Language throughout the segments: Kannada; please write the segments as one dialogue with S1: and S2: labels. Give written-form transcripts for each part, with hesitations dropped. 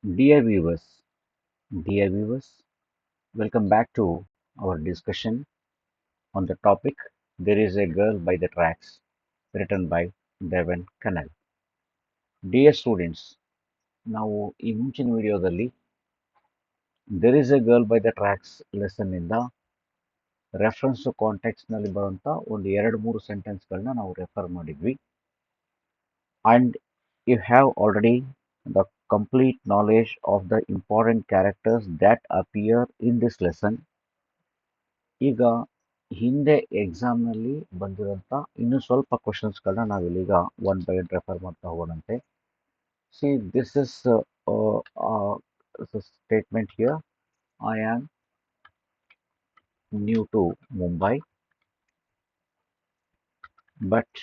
S1: Dear viewers, dear viewers, welcome back to our discussion on the topic There is a Girl by the Tracks, written by Devan Kanal. Dear students, ನಾವು ಈ ಮುಂಚಿನ ವಿಡಿಯೋದಲ್ಲಿ There is a Girl by the Tracks lesson ಇಂದ ರೆಫರೆನ್ಸ್ ಕಾಂಟೆಕ್ಸ್ಟ್ ನಲ್ಲಿ ಬರುವಂತ ಒಂದು ಎರಡು ಮೂರು ಸೆಂಟೆನ್ಸ್ಗಳನ್ನ ನಾವು ರೆಫರ್ ಮಾಡಿದ್ವಿ and you have already the complete knowledge of the important characters that appear in this lesson. ಈಗ ಹಿಂದೆ ಎಕ್ಸಾಮ್ನಲ್ಲಿ ಬಂದಿರೋಂಥ ಇನ್ನೂ ಸ್ವಲ್ಪ ಕ್ವಶನ್ಸ್ಗಳನ್ನ ನಾವಿಲ್ಲೀಗ ಒನ್ ಬೈ ಒನ್ ರೆಫರ್ ಮಾಡ್ತಾ ಹೋಗೋಣಂತೆ. See this is statement here. I am new to Mumbai but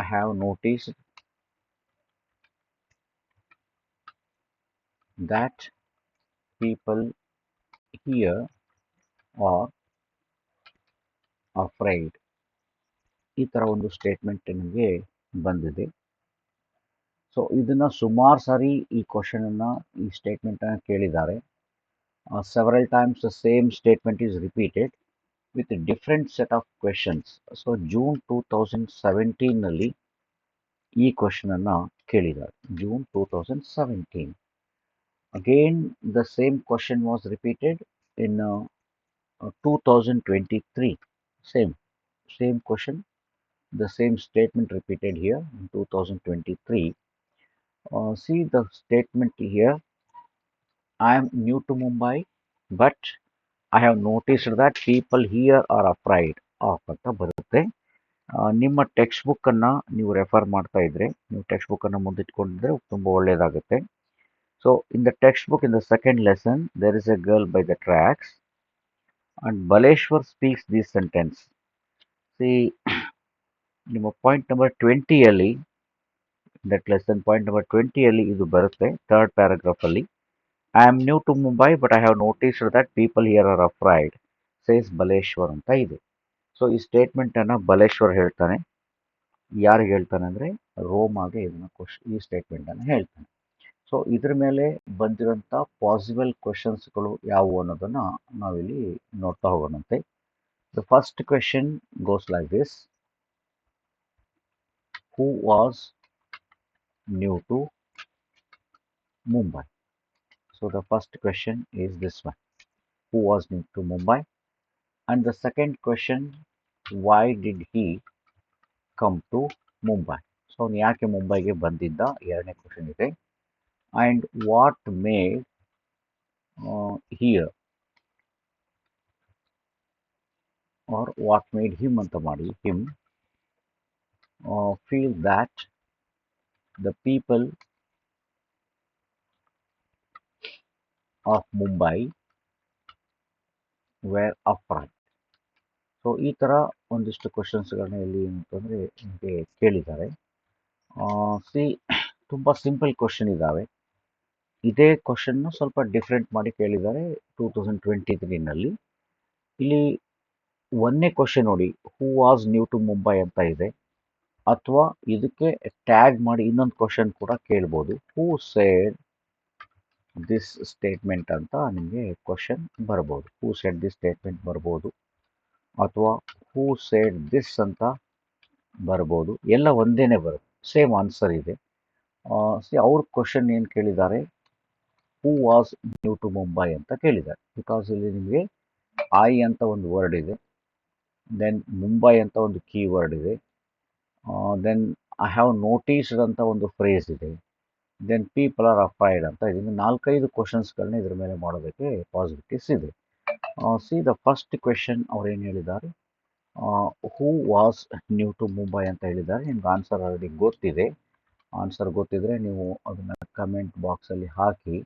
S1: I have noticed that people here are afraid. ಈ ಥರ ಒಂದು ಸ್ಟೇಟ್ಮೆಂಟ್ ನಿಮಗೆ ಬಂದಿದೆ. ಸೊ ಇದನ್ನ ಸುಮಾರು ಸಾರಿ ಈ ಕ್ವಶನ್ ಅನ್ನ ಈ ಸ್ಟೇಟ್ಮೆಂಟ್ ಅನ್ನ ಕೇಳಿದ್ದಾರೆ. Several times the same statement is repeated with different set of questions. So June 2017 ನಲ್ಲಿ ಈ ಕ್ವಶನ್ ಅನ್ನ ಕೇಳಿದ್ದಾರೆ. June 2017. Again, the same question was repeated in 2023. Same question, the same statement repeated here in 2023. See the statement here. I am new to Mumbai, but I have noticed that people here are afraid of ಅಂತ ಬರುತ್ತೆ. ನಿಮ್ಮ ಟೆಕ್ಸ್ಟ್ ಬುಕ್ ಅನ್ನ ನೀವು ರೆಫರ್ ಮಾಡ್ತಾ ಇದ್ರೆ, ನೀವು ಟೆಕ್ಸ್ಟ್ ಬುಕ್ ಅನ್ನ ಮುಂದಿಟ್ಕೊಂಡಿದ್ರೆ ತುಂಬಾ ಒಳ್ಳೆಯದಾಗುತ್ತೆ. So in the textbook, in the second lesson, there is a girl by the tracks, and Baleshwar speaks this sentence. See, point number 20 ಅಲ್ಲಿ, that lesson point number 20 ಅಲ್ಲಿ ಇದು ಬರುತ್ತೆ, third paragraph ಅಲ್ಲಿ. I am new to Mumbai, but I have noticed that people here are afraid, says Baleshwar ಅಂತ ಇದೆ. ಸೊ ಈ ಸ್ಟೇಟ್ಮೆಂಟ್ ಅನ್ನ ಬಲೇಶ್ವರ್ ಹೇಳ್ತಾನೆ. ಯಾರು ಹೇಳ್ತಾನೆ ಅಂದ್ರೆ ರೋಮಾಗೆ ಇದನ್ನ ಈ ಸ್ಟೇಟ್ಮೆಂಟ್ ಅನ್ನ ಹೇಳ್ತಾನೆ. ಸೊ ಇದ್ರ ಮೇಲೆ ಬಂದಿರೋಂಥ ಪಾಸಿಬಲ್ ಕ್ವೆಶನ್ಸ್ಗಳು ಯಾವುವು ಅನ್ನೋದನ್ನ ನಾವಿಲ್ಲಿ ನೋಡ್ತಾ ಹೋಗೋಣಂತೆ. The first question goes like this: who was new to Mumbai? So the first question is this one: who was new to Mumbai? And the second question: why did he come to Mumbai? So ಅವನು ಯಾಕೆ ಮುಂಬೈಗೆ ಬಂದಿದ್ದ? ಎರಡನೇ ಕ್ವೆಶನ್ ಇದೆ. And what made here, or what made him anta ಮಾಡಿ him feel that the people of Mumbai were afraid. So ಈ ಥರ ಒಂದಿಷ್ಟು ಕ್ವಶನ್ಸ್ಗಳನ್ನ ಇಲ್ಲಿ ಅಂತಂದರೆ ನಿಮಗೆ ಕೇಳಿದ್ದಾರೆ. ಸಿ ತುಂಬ ಸಿಂಪಲ್ ಕ್ವಶನ್ ಇದ್ದಾವೆ. ಇದೇ ಕ್ವಶನ್ನ ಸ್ವಲ್ಪ ಡಿಫ್ರೆಂಟ್ ಮಾಡಿ ಕೇಳಿದ್ದಾರೆ 2023ನಲ್ಲಿ. ಇಲ್ಲಿ ಒಂದನೇ ಕ್ವಶನ್ ನೋಡಿ, who was new to Mumbai ಅಂತ ಇದೆ, ಅಥವಾ ಇದಕ್ಕೆ ಟ್ಯಾಗ್ ಮಾಡಿ ಇನ್ನೊಂದು ಕ್ವಶನ್ ಕೂಡ ಕೇಳ್ಬೋದು. ಹೂ ಸೇಡ್ ದಿಸ್ ಸ್ಟೇಟ್ಮೆಂಟ್ ಅಂತ ನಿಮಗೆ ಕ್ವಶನ್ ಬರ್ಬೋದು. ಹೂ ಸೇಡ್ ದಿಸ್ ಸ್ಟೇಟ್ಮೆಂಟ್ ಬರ್ಬೋದು, ಅಥವಾ ಹೂ ಸೇಡ್ ದಿಸ್ ಅಂತ ಬರ್ಬೋದು. ಎಲ್ಲ ಒಂದೇನೆ ಬರುತ್ತೆ, ಸೇಮ್ ಆನ್ಸರ್ ಇದೆ. ಅವ್ರ ಕ್ವಶನ್ ಏನು ಕೇಳಿದ್ದಾರೆ, who was new to Mumbai ಅಂತ ಕೇಳಿದ್ದಾರೆ. ಬಿಕಾಸ್ ಇಲ್ಲಿ ನಿಮಗೆ ಐ ಅಂತ ಒಂದು ವರ್ಡ್ ಇದೆ, ದೆನ್ ಮುಂಬೈ ಅಂತ ಒಂದು ಕೀ ವರ್ಡ್ ಇದೆ, ದೆನ್ ಐ ಹ್ಯಾವ್ ನೋಟಿಸ್ಡ್ ಅಂತ ಒಂದು ಫ್ರೇಸ್ ಇದೆ, ದೆನ್ ಪೀಪಲ್ ಆರ್ ಅಫ್ರೈಡ್ ಅಂತ ಇದೆ. 4-5 ಕ್ವಶನ್ಸ್ಗಳನ್ನ ಇದ್ರ ಮೇಲೆ ಮಾಡೋದಕ್ಕೆ ಪಾಸಿಬಿಲಿಟೀಸ್ ಇದೆ. ಸಿ ದ ಫಸ್ಟ್ ಕ್ವೆಶನ್ ಅವ್ರು ಏನು ಹೇಳಿದ್ದಾರೆ, who was new to Mumbai ಅಂತ ಹೇಳಿದ್ದಾರೆ. ನಿಮ್ಗೆ ಆನ್ಸರ್ ಆಲ್ರೆಡಿ ಗೊತ್ತಿದೆ. ಆನ್ಸರ್ ಗೊತ್ತಿದ್ರೆ ನೀವು ಅದನ್ನ ಕಮೆಂಟ್ ಬಾಕ್ಸಲ್ಲಿ ಹಾಕಿ.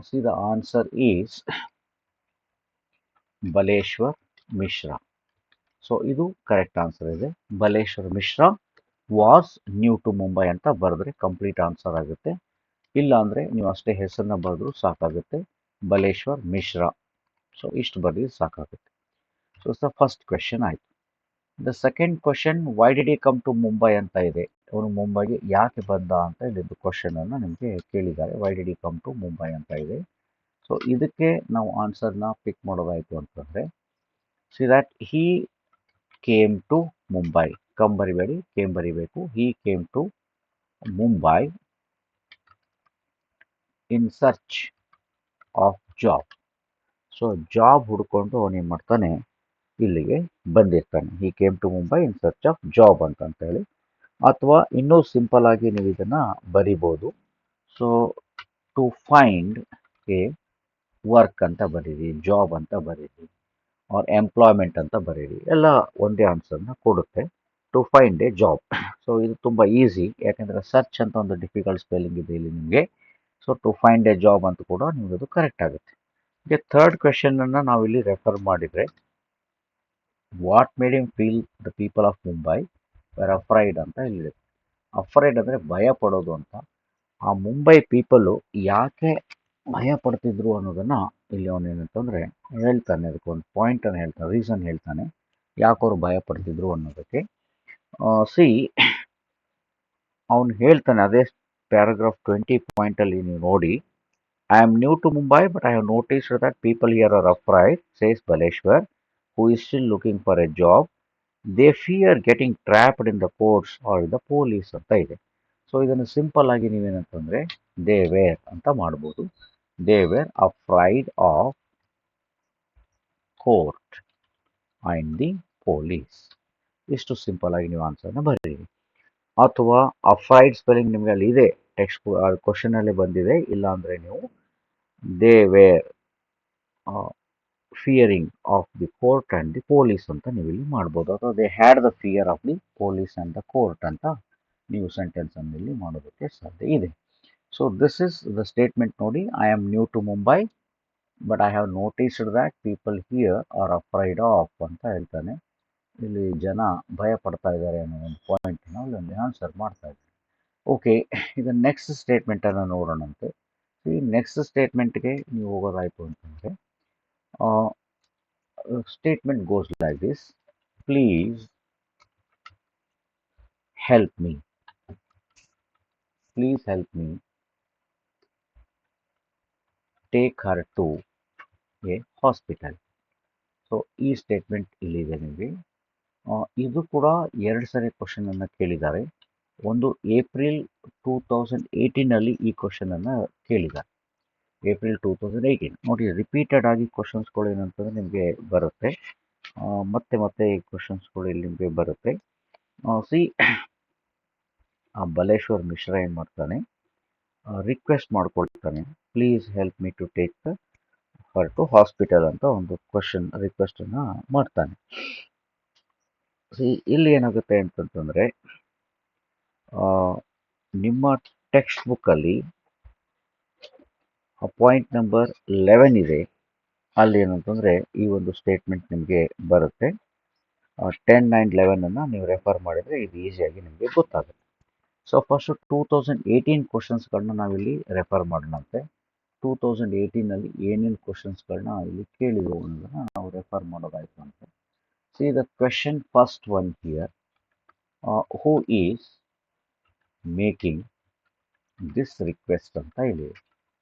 S1: See the answer is Baleshwar Mishra. So ಇದು ಕರೆಕ್ಟ್ ಆನ್ಸರ್ ಇದೆ. Baleshwar Mishra was new to Mumbai ಅಂತ ಬರೆದ್ರೆ ಕಂಪ್ಲೀಟ್ ಆನ್ಸರ್ ಆಗುತ್ತೆ. ಇಲ್ಲ ಅಂದರೆ ನೀವು ಅಷ್ಟೇ ಹೆಸರನ್ನ ಬರೆದ್ರು ಸಾಕಾಗುತ್ತೆ, ಬಲೇಶ್ವರ್ ಮಿಶ್ರಾ. ಸೊ ಇಷ್ಟು ಬರೆದ್ರೆ ಸಾಕಾಗುತ್ತೆ. ಸೊ ದ ಫಸ್ಟ್ ಕ್ವೆಶನ್ ಆಯಿತು. The second question why did he come to Mumbai ಅಂತ ಇದೆ. ಅವನು ಮುಂಬೈಗೆ ಯಾಕೆ ಬಂದ ಅಂತ ಇಲ್ಲಿದ್ದು ಕ್ವಶನ್ ಅನ್ನು ನಿಮಗೆ ಕೇಳಿದ್ದಾರೆ. Why did he come to Mumbai ಅಂತ ಇದೆ. ಸೊ ಇದಕ್ಕೆ ನಾವು ಆನ್ಸರ್ನ ಪಿಕ್ ಮಾಡೋದಾಯಿತು ಅಂತಂದರೆ, see that he came to Mumbai. Come ಬರಿಬೇಡಿ, ಕೇಮ್ ಬರಿಬೇಕು. He came to Mumbai in search of job. So job ಹುಡ್ಕೊಂಡು ಅವನೇನು ಮಾಡ್ತಾನೆ, ಇಲ್ಲಿಗೆ ಬಂದಿರ್ತಾನೆ. He came to Mumbai in search of job ಅಂತ ಹೇಳಿ. ಅಥವಾ ಇನ್ನೂ ಸಿಂಪಲ್ ಆಗಿ ನೀವು ಇದನ್ನು ಬರಿಬೋದು. So to find a work ಅಂತ ಬರೀರಿ, ಜಾಬ್ ಅಂತ ಬರೀರಿ, ಆರ್ ಎಂಪ್ಲಾಯ್ಮೆಂಟ್ ಅಂತ ಬರೀರಿ. ಎಲ್ಲ ಒಂದೇ ಆನ್ಸರ್ನ ಕೊಡುತ್ತೆ. To find a job. So ಇದು ತುಂಬ ಈಸಿ, ಯಾಕೆಂದರೆ ಸರ್ಚ್ ಅಂತ ಒಂದು ಡಿಫಿಕಲ್ಟ್ ಸ್ಪೆಲ್ಲಿಂಗ್ ಇದೆ ಇಲ್ಲಿ ನಿಮಗೆ. So to find a job ಅಂತ ಕೂಡ ನಿಮಗೆ ಅದು ಕರೆಕ್ಟ್ ಆಗುತ್ತೆ. ಈಗ ಥರ್ಡ್ ಕ್ವೆಶನನ್ನು ನಾವಿಲ್ಲಿ ರೆಫರ್ ಮಾಡಿದರೆ, what made him feel the people of Mumbai were afraid ಅಂತ ಹೇಳಿದೆ. ಅಫ್ರೈಡ್ ಅಂದರೆ ಭಯ ಪಡೋದು ಅಂತ. ಆ ಮುಂಬೈ ಪೀಪಲು ಯಾಕೆ ಭಯ ಪಡ್ತಿದ್ರು ಅನ್ನೋದನ್ನು ಇಲ್ಲಿ ಅವನೇನಂತಂದರೆ ಹೇಳ್ತಾನೆ. ಅದಕ್ಕೊಂದು ಪಾಯಿಂಟನ್ನು ಹೇಳ್ತಾನೆ, ರೀಸನ್ ಹೇಳ್ತಾನೆ ಯಾಕೆ ಅವರು ಭಯ ಪಡ್ತಿದ್ರು ಅನ್ನೋದಕ್ಕೆ. ಸಿ ಅವನು ಹೇಳ್ತಾನೆ, ಅದೇ ಪ್ಯಾರಾಗ್ರಾಫ್ 20 ಪಾಯಿಂಟಲ್ಲಿ ನೀವು ನೋಡಿ, I am new to Mumbai, but I have noticed that people here are afraid, says Baleshwar, who is still looking for a job. They fear getting trapped in the courts or in the police ಅಂತ ಇದೆ. ಸೊ ಇದನ್ನು ಸಿಂಪಲ್ ಆಗಿ ನೀವೇನಂತಂದರೆ ದೇ ವೇರ್ ಅಂತ ಮಾಡ್ಬೋದು. They were afraid of court and the police. ಇಷ್ಟು ಸಿಂಪಲ್ ಆಗಿ ನೀವು ಆನ್ಸರ್ನ ಬರೀರಿ. ಅಥವಾ ಅಫ್ರೈಡ್ ಸ್ಪೆಲ್ಲಿಂಗ್ ನಿಮಗೆ ಅಲ್ಲಿ ಇದೆ, ಟೆಕ್ಸ್ಟ್ ಕ್ವಶನಲ್ಲಿ ಬಂದಿದೆ. ಇಲ್ಲಾಂದರೆ ನೀವು they were fearing of the court and the police ಅಂತ ನೀವು ಇಲ್ಲಿ ಮಾಡ್ಬೋದು. ಅಥವಾ they had the fear of the police and the court ಅಂತ ನೀವು ಸೆಂಟೆನ್ಸನ್ನು ಇಲ್ಲಿ ಮಾಡೋದಕ್ಕೆ ಸಾಧ್ಯ ಇದೆ. So this is the statement ನೋಡಿ. I am new to Mumbai but I have noticed that people here are afraid of ಅಂತ ಹೇಳ್ತಾನೆ. ಇಲ್ಲಿ ಜನ ಭಯ ಪಡ್ತಾ ಇದ್ದಾರೆ ಅನ್ನೋ ಒಂದು ಪಾಯಿಂಟನ್ನು ಅಲ್ಲಿ ಆನ್ಸರ್ ಮಾಡ್ತಾ ಇದ್ದಾರೆ. ಓಕೆ, ಈಗ ನೆಕ್ಸ್ಟ್ ಸ್ಟೇಟ್ಮೆಂಟನ್ನು ನೋಡೋಣಂತೆ. ಈ ನೆಕ್ಸ್ಟ್ ಸ್ಟೇಟ್ಮೆಂಟ್ಗೆ ನೀವು ಹೋಗೋದಾಯಿತು ಅಂತಂದರೆ, statement goes like this: please help me. Please help me take her to a hospital. So ಈ ಸ್ಟೇಟ್ಮೆಂಟ್ ಇಲ್ಲಿದೆ ನಿಮಗೆ. ಇದು ಕೂಡ ಎರಡು ಸರಿ ಕ್ವಶನನ್ನು ಕೇಳಿದ್ದಾರೆ. ಒಂದು ಏಪ್ರಿಲ್ 2018 ಈ ಕ್ವಶನನ್ನು ಕೇಳಿದ್ದಾರೆ. ಏಪ್ರಿಲ್ 2018 ನೋಡಿ, ರಿಪೀಟೆಡ್ ಆಗಿ ಕ್ವಶನ್ಸ್ಗಳು ಏನಂತಂದರೆ ನಿಮಗೆ ಬರುತ್ತೆ. ಮತ್ತೆ ಮತ್ತೆ ಈ ಕ್ವಶನ್ಸ್ಗಳು ಇಲ್ಲಿ ನಿಮಗೆ ಬರುತ್ತೆ. ಸಿ ಆ ಬಲೇಶ್ವರ್ ಮಿಶ್ರಾ ಏನು ಮಾಡ್ತಾನೆ, ರಿಕ್ವೆಸ್ಟ್ ಮಾಡ್ಕೊಳ್ತಾನೆ, please help me to take her to hospital ಅಂತ ಒಂದು ರಿಕ್ವೆಸ್ಟನ್ನು ಮಾಡ್ತಾನೆ. ಸಿ ಇಲ್ಲಿ ಏನಾಗುತ್ತೆ ಅಂತಂತಂದರೆ, ನಿಮ್ಮ ಟೆಕ್ಸ್ಟ್ ಬುಕ್ಕಲ್ಲಿ ಪಾಯಿಂಟ್ ನಂಬರ್ 11 ಇದೆ. ಅಲ್ಲಿ ಏನಂತಂದರೆ ಈ ಒಂದು ಸ್ಟೇಟ್ಮೆಂಟ್ ನಿಮಗೆ ಬರುತ್ತೆ. 10, 9, 11 ನೀವು ರೆಫರ್ ಮಾಡಿದರೆ ಇದು ಈಸಿಯಾಗಿ ನಿಮಗೆ ಗೊತ್ತಾಗುತ್ತೆ. ಸೊ ಫಸ್ಟು 2018 ಕ್ವಶನ್ಸ್ಗಳನ್ನ ನಾವಿಲ್ಲಿ ರೆಫರ್ ಮಾಡೋಣಂತೆ. 2018 ಏನೇನು ಕ್ವಶನ್ಸ್ಗಳನ್ನ ಇಲ್ಲಿ ಕೇಳಿದ್ರು ಅನ್ನೋದನ್ನು ನಾವು ರೆಫರ್ ಮಾಡೋದಾಯಿತು ಅಂತ. C the question first one here, who is making this request ಅಂತ ಹೇಳಿ,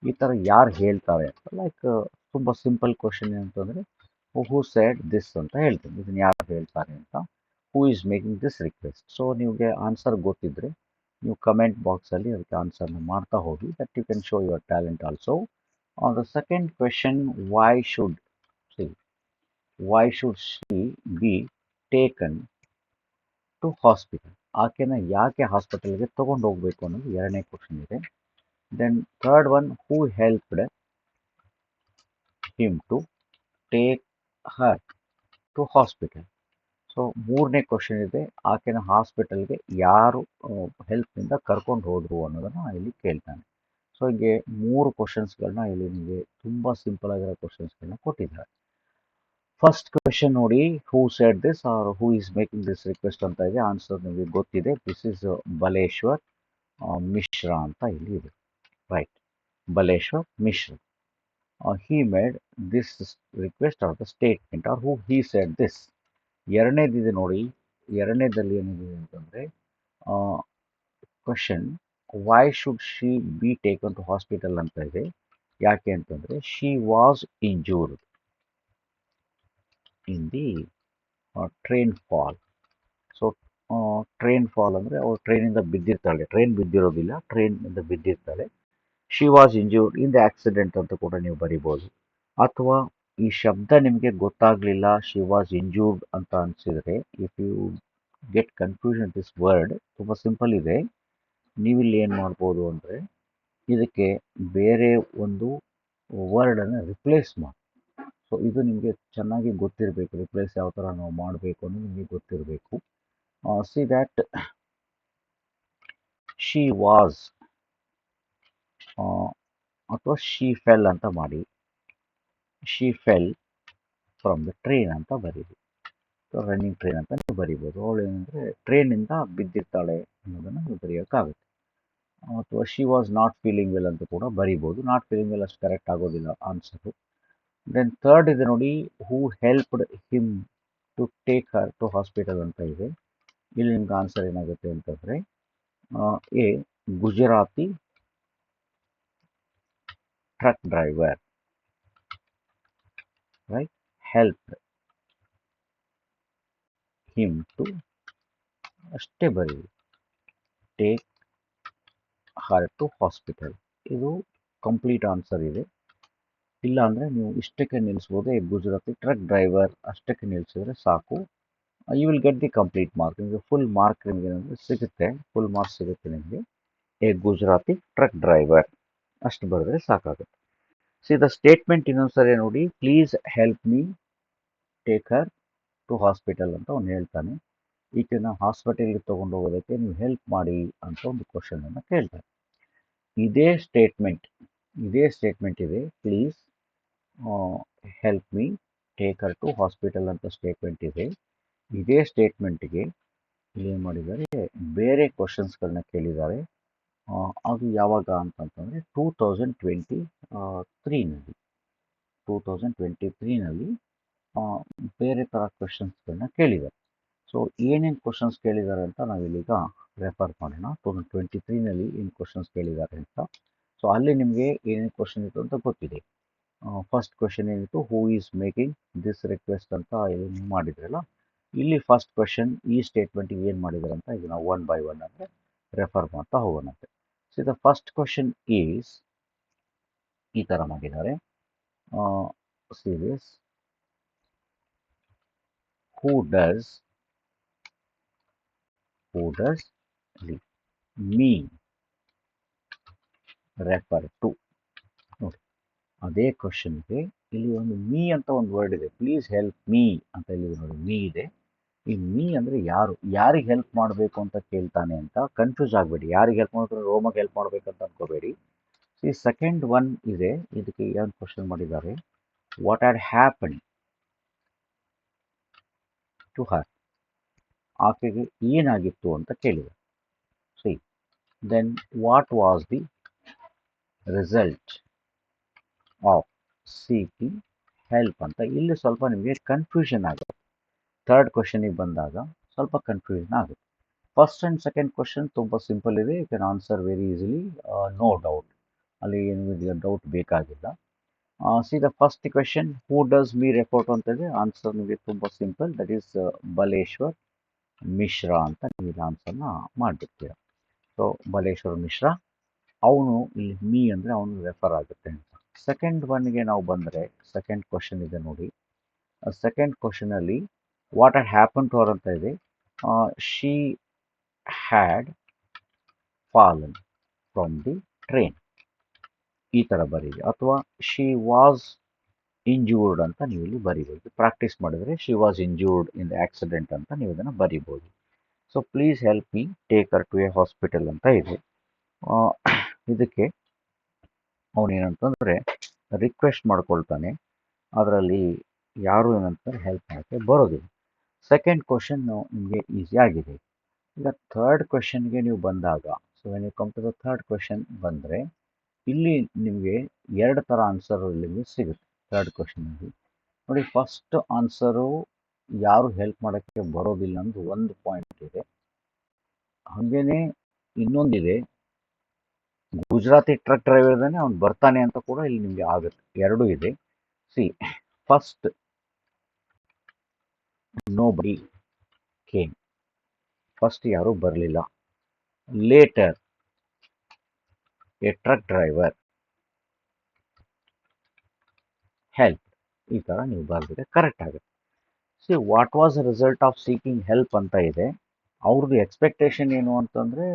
S1: ಈ ಥರ ಯಾರು ಹೇಳ್ತಾರೆ ಅಂತ. ಲೈಕ್ ತುಂಬ ಸಿಂಪಲ್ ಕ್ವಶನ್ ಏನಂತಂದರೆ ಹೂ ಸೆಡ್ ದಿಸ್ ಅಂತ ಹೇಳ್ತೀನಿ, ಇದನ್ನು ಯಾರು ಹೇಳ್ತಾರೆ ಅಂತ. Who is making this request. So ನಿಮಗೆ ಆನ್ಸರ್ ಗೊತ್ತಿದ್ದರೆ ನೀವು ಕಮೆಂಟ್ ಬಾಕ್ಸಲ್ಲಿ ಅದಕ್ಕೆ ಆನ್ಸರ್ನ ಮಾಡ್ತಾ ಹೋಗಿ, that you can show your talent also. On the second question, why should she be taken to hospital. ಆಕೆನ ಯಾಕೆ ಹಾಸ್ಪಿಟಲ್ಗೆ ತೊಗೊಂಡು ಹೋಗಬೇಕು ಅನ್ನೋದು ಎರಡನೇ ಕ್ವಶನ್ ಇದೆ. Then third one, who helped him to take her to hospital. So ಮೂರನೇ ಕ್ವಶನ್ ಇದೆ, ಆಕೆನ ಹಾಸ್ಪಿಟಲ್ಗೆ ಯಾರು ಹೆಲ್ಪ್ನಿಂದ ಕರ್ಕೊಂಡು ಹೋದರು ಅನ್ನೋದನ್ನು ಇಲ್ಲಿ ಕೇಳ್ತಾನೆ. ಸೊ ಹೀಗೆ 3 ಕ್ವಶನ್ಸ್ಗಳನ್ನ ಇಲ್ಲಿ ನಿಮಗೆ ತುಂಬ ಸಿಂಪಲ್ ಆಗಿರೋ ಕ್ವಶನ್ಸ್ಗಳನ್ನ ಕೊಟ್ಟಿದ್ದಾರೆ. ಫಸ್ಟ್ ಕ್ವೆಶನ್ ನೋಡಿ, who said this or who is making this request ಅಂತ ಇದೆ. ಆನ್ಸರ್ ನಿಮಗೆ ಗೊತ್ತಿದೆ, ದಿಸ್ ಇಸ್ ಬಲೇಶ್ವರ್ ಮಿಶ್ರಾ ಅಂತ ಇಲ್ಲಿ ಇದೆ. Right, Baleshwar Mishra. He made this request or the statement, or who he said this. ಎರಡನೇದಿದೆ ನೋಡಿ, ಎರಡನೇದಲ್ಲಿ ಏನಿದೆ ಅಂತಂದರೆ question why should she be taken to hospital ಅಂತ ಇದೆ. ಯಾಕೆ ಅಂತಂದರೆ she was injured in the train fall. So train fall ಅಂದರೆ ಅವಳು ಟ್ರೈನಿಂದ ಬಿದ್ದಿರ್ತಾಳೆ, ಟ್ರೈನ್ ಬಿದ್ದಿರೋದಿಲ್ಲ, ಟ್ರೈನಿಂದ ಬಿದ್ದಿರ್ತಾಳೆ. She was injured in the accident ಅಂತ ಕೂಡ ನೀವು ಬರಿಬೋದು. ಅಥವಾ ಈ ಶಬ್ದ ನಿಮಗೆ ಗೊತ್ತಾಗಲಿಲ್ಲ, ಶಿ ವಾಸ್ ಇಂಜೂರ್ಡ್ ಅಂತ ಅನಿಸಿದರೆ, if you get confusion this word, ತುಂಬ ಸಿಂಪಲ್ ಇದೆ. ನೀವಿಲ್ಲಿ ಏನು ಮಾಡ್ಬೋದು ಅಂದರೆ ಇದಕ್ಕೆ ಬೇರೆ ಒಂದು ವರ್ಡನ್ನು ರಿಪ್ಲೇಸ್ ಮಾಡಿ. ಸೊ ಇದು ನಿಮಗೆ ಚೆನ್ನಾಗಿ ಗೊತ್ತಿರಬೇಕು, ರಿಪ್ಲೇಸ್ ಯಾವ ಥರ ನಾವು ಮಾಡಬೇಕು ಅನ್ನೋದು ನಿಮಗೆ ಗೊತ್ತಿರಬೇಕು. ಸಿ ದ್ಯಾಟ್ ಶಿ ವಾಸ್ ಅಥವಾ ಶಿ ಫೆಲ್ ಅಂತ ಮಾಡಿ, she fell from the train ಅಂತ ಬರೀರಿ. ರನ್ನಿಂಗ್ ಟ್ರೈನ್ ಅಂತ ನೀವು ಬರಿಬೋದು. ಅವಳು ಏನಂದರೆ ಟ್ರೈನಿಂದ ಬಿದ್ದಿರ್ತಾಳೆ ಅನ್ನೋದನ್ನು ನೀವು ಬರೆಯೋಕ್ಕಾಗುತ್ತೆ. ಅಥವಾ she was not feeling well ಅಂತ ಕೂಡ ಬರಿಬೋದು. ನಾಟ್ ಫೀಲಿಂಗ್ ವೆಲ್ ಅಷ್ಟು ಕರೆಕ್ಟ್ ಆಗೋದಿಲ್ಲ ಆನ್ಸರು. ದೆನ್ ಥರ್ಡ್ ಇದೆ ನೋಡಿ, who helped him to take her to hospital ಅಂತ ಇದೆ. ಇಲ್ಲಿ ನಿಮ್ಗೆ ಆನ್ಸರ್ ಏನಾಗುತ್ತೆ ಅಂತಂದರೆ a Gujarati truck driver, right, help him to ಅಷ್ಟೇ ಬರೀ ಟೇಕ್ ಹರ್ ಟು ಹಾಸ್ಪಿಟಲ್. ಇದು ಕಂಪ್ಲೀಟ್ ಆನ್ಸರ್ ಇದೆ. ಇಲ್ಲ ಅಂದರೆ ನೀವು ಇಷ್ಟಕ್ಕೆ ನಿಲ್ಲಿಸ್ಬೋದು, ಗುಜರಾತಿ ಟ್ರಕ್ ಡ್ರೈವರ್ ಅಷ್ಟಕ್ಕೆ ನಿಲ್ಲಿಸಿದ್ರೆ ಸಾಕು. You will get the complete mark. ನಿಮಗೆ ಫುಲ್ ಮಾರ್ಕ್ ನಿಮಗೆ ಸಿಗುತ್ತೆ, ಫುಲ್ ಮಾರ್ಕ್ಸ್ ಸಿಗುತ್ತೆ ನಿಮಗೆ. ಎ ಗುಜರಾತಿ ಟ್ರಕ್ ಡ್ರೈವರ್ ಅಷ್ಟು ಬರೆದ್ರೆ ಸಾಕಾಗುತ್ತೆ. ಸಿ ದ ಸ್ಟೇಟ್ಮೆಂಟ್ ಇನ್ನೊಂದ್ಸರಿ ನೋಡಿ, please help me take her to hospital ಅಂತ ಅವ್ನು ಹೇಳ್ತಾನೆ. ಈಕೆನ ಹಾಸ್ಪಿಟಲ್ಗೆ ತೊಗೊಂಡು ಹೋಗೋದಕ್ಕೆ ನೀವು ಹೆಲ್ಪ್ ಮಾಡಿ ಅಂತ ಒಂದು ಕ್ವಶನನ್ನು ಕೇಳ್ತಾರೆ. ಇದೇ ಸ್ಟೇಟ್ಮೆಂಟ್ ಇದೆ, please help me take her to hospital statement ಸ್ಟೇಟ್ಮೆಂಟ್ ಇದೆ. ಇದೇ ಸ್ಟೇಟ್ಮೆಂಟ್ಗೆ ಏನು ಮಾಡಿದ್ದಾರೆ, ಬೇರೆ ಕ್ವಶನ್ಸ್ಗಳನ್ನ ಕೇಳಿದ್ದಾರೆ. ಅದು ಯಾವಾಗ ಅಂತಂತಂದರೆ 2023ನಲ್ಲಿ ಬೇರೆ ಥರ ಕ್ವಶನ್ಸ್ಗಳನ್ನ ಕೇಳಿದ್ದಾರೆ. ಸೊ ಏನೇನು ಕ್ವಶನ್ಸ್ ಕೇಳಿದ್ದಾರೆ ಅಂತ ನಾವಿಲ್ಲೀಗ ರೆಫರ್ ಮಾಡೋಣ. 2023ನಲ್ಲಿ ಏನು ಕ್ವಶನ್ಸ್ ಕೇಳಿದ್ದಾರೆ ಅಂತ. ಸೊ ಅಲ್ಲಿ ನಿಮಗೆ ಏನೇನು ಕ್ವಶನ್ ಇತ್ತು ಅಂತ ಗೊತ್ತಿದೆ. ಫಸ್ಟ್ ಕ್ವಶನ್ ಏನಿತ್ತು, ಹೂ ಈಸ್ ಮೇಕಿಂಗ್ ದಿಸ್ ರಿಕ್ವೆಸ್ಟ್ ಅಂತ ಇಲ್ಲಿ ಮಾಡಿದ್ರಲ್ಲ, ಇಲ್ಲಿ ಫಸ್ಟ್ ಕ್ವಶನ್ ಈ ಸ್ಟೇಟ್ಮೆಂಟಿಗೆ ಏನು ಮಾಡಿದ್ದಾರೆ ಅಂತ ಈಗ ನಾವು ಒನ್ ಬೈ ಒನ್ ಅಂದರೆ ರೆಫರ್ ಮಾಡ್ತಾ ಹೋಗೋಣಂತೆ. So the first question is ಈ ಥರ ಮಾಡಿದ್ದಾರೆ. Serious, who does me refer to. ನೋಡಿ, ಅದೇ ಕ್ವಶನ್ಗೆ ಇಲ್ಲಿ ಒಂದು ಮೀ ಅಂತ ಒಂದು ವರ್ಡ್ ಇದೆ. ಪ್ಲೀಸ್ ಹೆಲ್ಪ್ ಮೀ ಅಂತ ಇಲ್ಲಿ ನೋಡಿ ಮೀ ಇದೆ. ಈ ಮೀ ಅಂದರೆ ಯಾರಿಗೆ ಹೆಲ್ಪ್ ಮಾಡಬೇಕು ಅಂತ ಕೇಳ್ತಾನೆ ಅಂತ ಕನ್ಫ್ಯೂಸ್ ಆಗಬೇಡಿ. ಯಾರಿಗೆ ಹೆಲ್ಪ್ ಮಾಡಿದ್ರೆ ರೋಮಗೆ ಹೆಲ್ಪ್ ಮಾಡಬೇಕಂತ ಅನ್ಕೋಬೇಡಿ. ಈ ಸೆಕೆಂಡ್ ಒನ್ ಇದೆ, ಇದಕ್ಕೆ ಏನು ಕ್ವಶನ್ ಮಾಡಿದ್ದಾರೆ, what had happen to her, ಆಕೆಗೆ ಏನಾಗಿತ್ತು ಅಂತ ಕೇಳಿದ್ದಾರೆ. See then what was the result of seeking help ಅಂತ. ಇಲ್ಲಿ ಸ್ವಲ್ಪ ನಿಮಗೆ ಕನ್ಫ್ಯೂಷನ್ ಆಗುತ್ತೆ. ಥರ್ಡ್ ಕ್ವಶನಿಗೆ ಬಂದಾಗ ಸ್ವಲ್ಪ ಕನ್ಫ್ಯೂಷನ್ ಆಗುತ್ತೆ. ಫಸ್ಟ್ ಆ್ಯಂಡ್ ಸೆಕೆಂಡ್ ಕ್ವಶನ್ ತುಂಬ ಸಿಂಪಲ್ ಇದೆ, you can answer very easily, no doubt. ಅಲ್ಲಿ ಏನು ಡೌಟ್ ಬೇಕಾಗಿಲ್ಲ. See the first question, who does me report ಅಂತ ಇದೆ. ಆನ್ಸರ್ ನಿಮಗೆ ತುಂಬ simple, that is Baleshwar Mishra ಅಂತ ನೀವು ಆನ್ಸರ್ನ ಮಾಡಿಬಿಡ್ತೀರ. ಸೊ ಬಲೇಶ್ವರ್ ಮಿಶ್ರಾ, ಅವನು ಇಲ್ಲಿ ಮೀ ಅಂದರೆ ಅವನು ರೆಫರ್ ಆಗುತ್ತೆ ಅಂತ. ಸೆಕೆಂಡ್ ಒನ್ಗೆ ನಾವು ಬಂದರೆ, ಸೆಕೆಂಡ್ ಕ್ವಶನ್ ಇದೆ ನೋಡಿ. ಸೆಕೆಂಡ್ ಕ್ವಶನಲ್ಲಿ what had happen to her ಅಂತ ಇದೆ. She had fallen from the train, ಈ ಥರ ಬರೀರಿ. ಅಥವಾ ಶಿ ವಾಸ್ ಇಂಜೂರ್ಡ್ ಅಂತ ನೀವು ಇಲ್ಲಿ ಬರಿಬೋದು. ಪ್ರಾಕ್ಟೀಸ್ ಮಾಡಿದರೆ she was injured in the accident ಅಂತ ನೀವು ಇದನ್ನು ಬರಿಬೋದು. So please help me take her to a hospital ಅಂತ ಇದೆ. ಇದಕ್ಕೆ ಅವನೇನಂತಂದರೆ ರಿಕ್ವೆಸ್ಟ್ ಮಾಡ್ಕೊಳ್ತಾನೆ, ಅದರಲ್ಲಿ ಯಾರು ಏನಂತಾರೆ ಹೆಲ್ಪ್ ಮಾಡೋಕ್ಕೆ ಬರೋದಿಲ್ಲ. ಸೆಕೆಂಡ್ ಕ್ವಶನ್ ನಿಮಗೆ ಈಸಿ ಆಗಿದೆ. ಈಗ ಥರ್ಡ್ ಕ್ವಶನ್ಗೆ ನೀವು ಬಂದಾಗ, so when you come to the third question ಬಂದರೆ, ಇಲ್ಲಿ ನಿಮಗೆ ಎರಡು ಥರ ಆನ್ಸರ್ ನಿಮಗೆ ಸಿಗುತ್ತೆ ಥರ್ಡ್ ಕ್ವಶನಲ್ಲಿ. ನೋಡಿ, ಫಸ್ಟ್ ಆನ್ಸರು ಯಾರು ಹೆಲ್ಪ್ ಮಾಡೋಕ್ಕೆ ಬರೋದಿಲ್ಲ ಅಂತ ಒಂದು ಪಾಯಿಂಟ್ ಇದೆ. ಹಾಗೇನೆ ಇನ್ನೊಂದಿದೆ, ಗುಜರಾತಿ ಟ್ರಕ್ ಡ್ರೈವರ್ ಇದ್ದಾನೆ, ಅವ್ನು ಬರ್ತಾನೆ ಅಂತ ಕೂಡ ಇಲ್ಲಿ ನಿಮಗೆ ಆಗುತ್ತೆ. ಎರಡೂ ಇದೆ. See, first nobody came, first ಯಾರೂ ಬರಲಿಲ್ಲ. Later a truck driver help, ಈ ಥರ ನೀವು ಬರೆದಿದೆ ಕರೆಕ್ಟ್ ಆಗುತ್ತೆ. See, what was the result of seeking help ಅಂತ ಇದೆ. ಅವ್ರದ್ದು ಎಕ್ಸ್ಪೆಕ್ಟೇಷನ್ ಏನು ಅಂತಂದರೆ